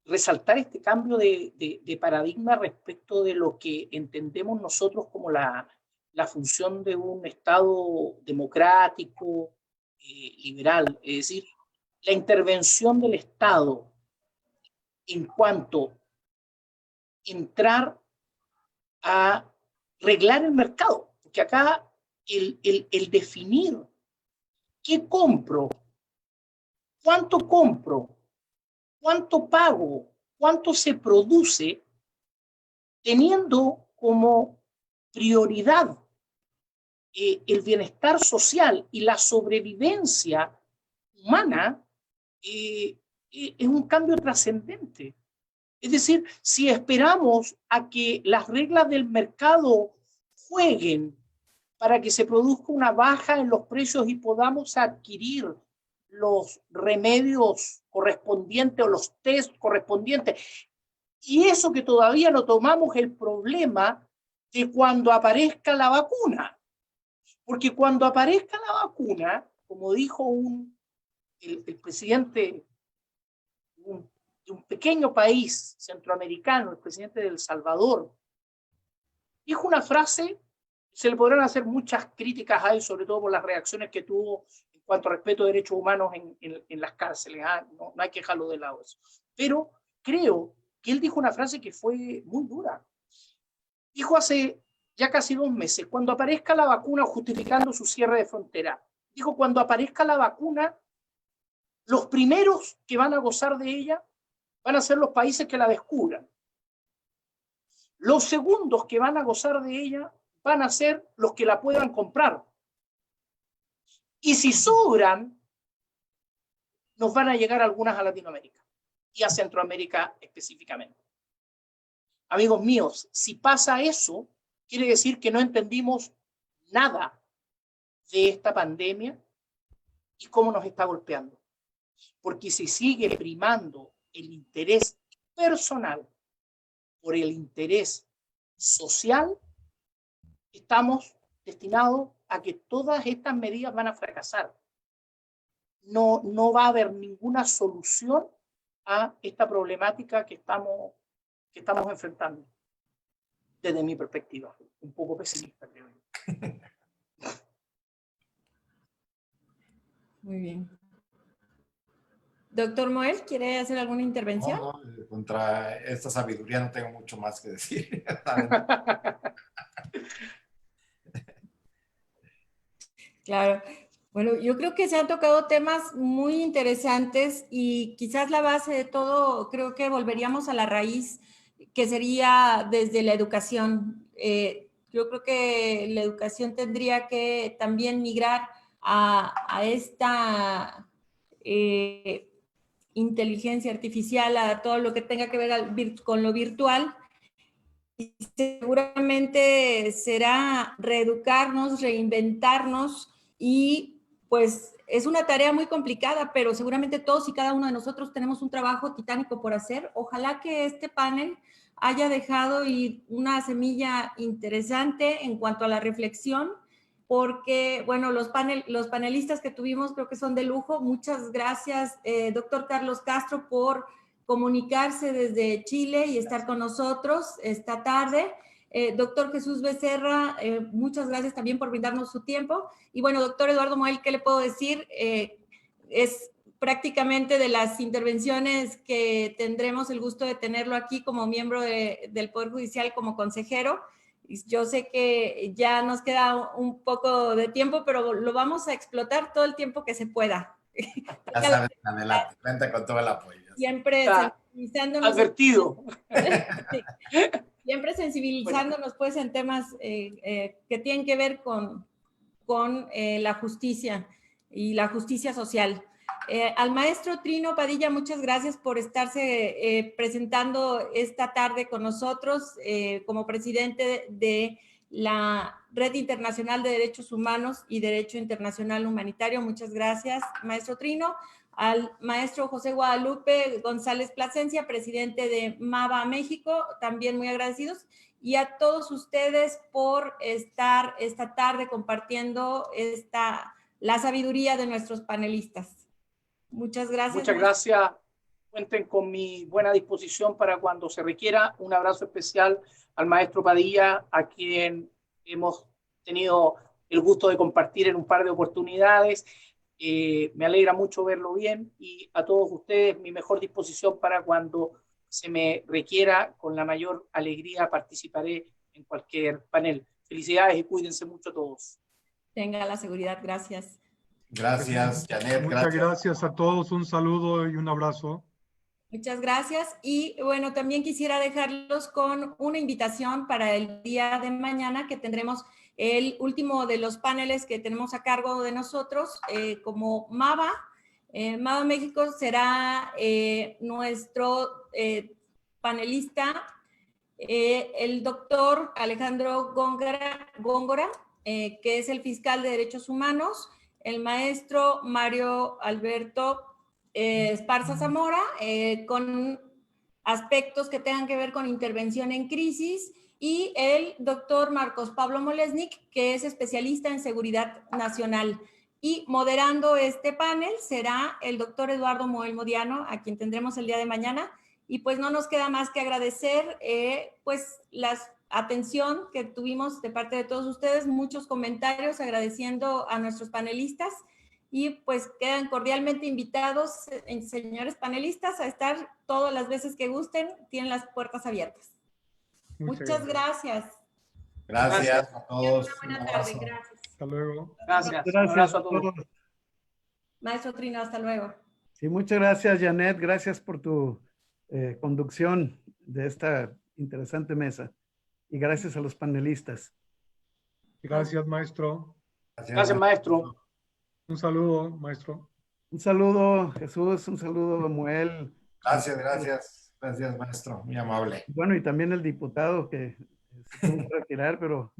resaltar este cambio de paradigma respecto de lo que entendemos nosotros como la función de un Estado democrático, liberal. Es decir, la intervención del Estado en cuanto a entrar a reglar el mercado. Que acá el definir qué compro, cuánto pago, cuánto se produce, teniendo como prioridad el bienestar social y la sobrevivencia humana, es un cambio trascendente. Es decir, si esperamos a que las reglas del mercado jueguen para que se produzca una baja en los precios y podamos adquirir los remedios correspondientes o los test correspondientes. Y eso que todavía no tomamos el problema de cuando aparezca la vacuna. Porque cuando aparezca la vacuna, como dijo el presidente de un pequeño país centroamericano, el presidente de El Salvador, dijo una frase. Se le podrán hacer muchas críticas a él, sobre todo por las reacciones que tuvo en cuanto a respeto de derechos humanos en las cárceles. No hay que dejarlo de lado eso. Pero creo que él dijo una frase que fue muy dura. Dijo hace ya casi 2 meses, cuando aparezca la vacuna, justificando su cierre de frontera, dijo, cuando aparezca la vacuna, los primeros que van a gozar de ella van a ser los países que la descubran. Los segundos que van a gozar de ella van a ser los que la puedan comprar. Y si sobran, nos van a llegar algunas a Latinoamérica y a Centroamérica específicamente. Amigos míos, si pasa eso, quiere decir que no entendimos nada de esta pandemia y cómo nos está golpeando. Porque si sigue primando el interés personal por el interés social, estamos destinados a que todas estas medidas van a fracasar. No va a haber ninguna solución a esta problemática que estamos enfrentando, desde mi perspectiva, un poco pesimista, creo yo. Muy bien. Doctor Moel, ¿quiere hacer alguna intervención? No, contra esta sabiduría no tengo mucho más que decir. Claro. Bueno, yo creo que se han tocado temas muy interesantes y quizás la base de todo, creo que volveríamos a la raíz, que sería desde la educación. Yo creo que la educación tendría que también migrar a esta inteligencia artificial, a todo lo que tenga que ver con lo virtual. Y seguramente será reeducarnos, reinventarnos y pues es una tarea muy complicada, pero seguramente todos y cada uno de nosotros tenemos un trabajo titánico por hacer. Ojalá que este panel haya dejado una semilla interesante en cuanto a la reflexión, porque, bueno, los panelistas que tuvimos creo que son de lujo. Muchas gracias, doctor Carlos Castro, por comunicarse desde Chile y estar con nosotros esta tarde. Doctor Jesús Becerra, muchas gracias también por brindarnos su tiempo. Y bueno, doctor Eduardo Moel, ¿qué le puedo decir? Es prácticamente de las intervenciones que tendremos el gusto de tenerlo aquí como miembro del Poder Judicial, como consejero. Yo sé que ya nos queda un poco de tiempo, pero lo vamos a explotar todo el tiempo que se pueda. Ya sabes, adelante, cuenta con todo el apoyo. Siempre sensibilizándonos. Advertido. Sí. Siempre sensibilizándonos pues en temas que tienen que ver con la justicia y la justicia social. Al maestro Trino Padilla, muchas gracias por estarse presentando esta tarde con nosotros como presidente de la Red Internacional de Derechos Humanos y Derecho Internacional Humanitario. Muchas gracias, maestro Trino. Al maestro José Guadalupe González Plasencia, presidente de MAVA México, también muy agradecidos. Y a todos ustedes por estar esta tarde compartiendo la sabiduría de nuestros panelistas. Muchas gracias. Muchas gracias. Cuenten con mi buena disposición para cuando se requiera. Un abrazo especial al maestro Padilla, a quien hemos tenido el gusto de compartir en un par de oportunidades. Me alegra mucho verlo bien, y a todos ustedes mi mejor disposición para cuando se me requiera. Con la mayor alegría participaré en cualquier panel. Felicidades y cuídense mucho todos. Tenga la seguridad. Gracias. Gracias, Janet. Muchas gracias a todos. Un saludo y un abrazo. Muchas gracias. Y bueno, también quisiera dejarlos con una invitación para el día de mañana, que tendremos el último de los paneles que tenemos a cargo de nosotros como MAVA. MAVA México será nuestro panelista, el doctor Alejandro Góngora, que es el fiscal de Derechos Humanos, el maestro Mario Alberto Esparza Zamora, con aspectos que tengan que ver con intervención en crisis, y el doctor Marcos Pablo Molesnik, que es especialista en seguridad nacional. Y moderando este panel será el doctor Eduardo Moel Modiano, a quien tendremos el día de mañana. Y pues no nos queda más que agradecer pues la atención que tuvimos de parte de todos ustedes, muchos comentarios agradeciendo a nuestros panelistas, y pues quedan cordialmente invitados, señores panelistas, a estar todas las veces que gusten. Tienen las puertas abiertas. Muchas gracias. Gracias a todos. Una buena tarde. Gracias. Hasta luego. Gracias. Un Gracias abrazo a a todos. todos. Maestro Trino, hasta luego. Sí, muchas gracias, Janet. Gracias por tu conducción de esta interesante mesa. y gracias a los panelistas. Gracias, maestro. Gracias, maestro. Un saludo, maestro. Un saludo, Jesús, un saludo, Muel. Gracias, maestro, muy amable. Bueno, y también el diputado que se tuvo que retirar, pero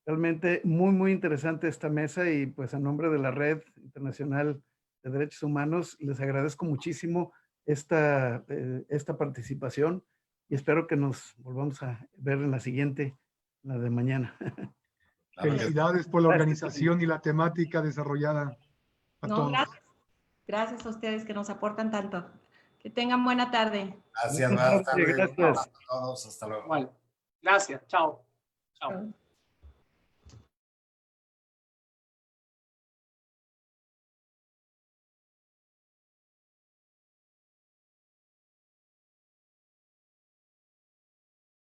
realmente muy, muy interesante esta mesa y pues a nombre de la Red Internacional de Derechos Humanos les agradezco muchísimo esta participación y espero que nos volvamos a ver en la siguiente, la de mañana. Felicidades por la organización y la temática desarrollada a No, todos. gracias. Gracias a ustedes que nos aportan tanto. Que tengan buena tarde. Gracias, buenas tardes. Gracias. A todos, hasta luego. Igual. Gracias. Chao. Chao. Chao.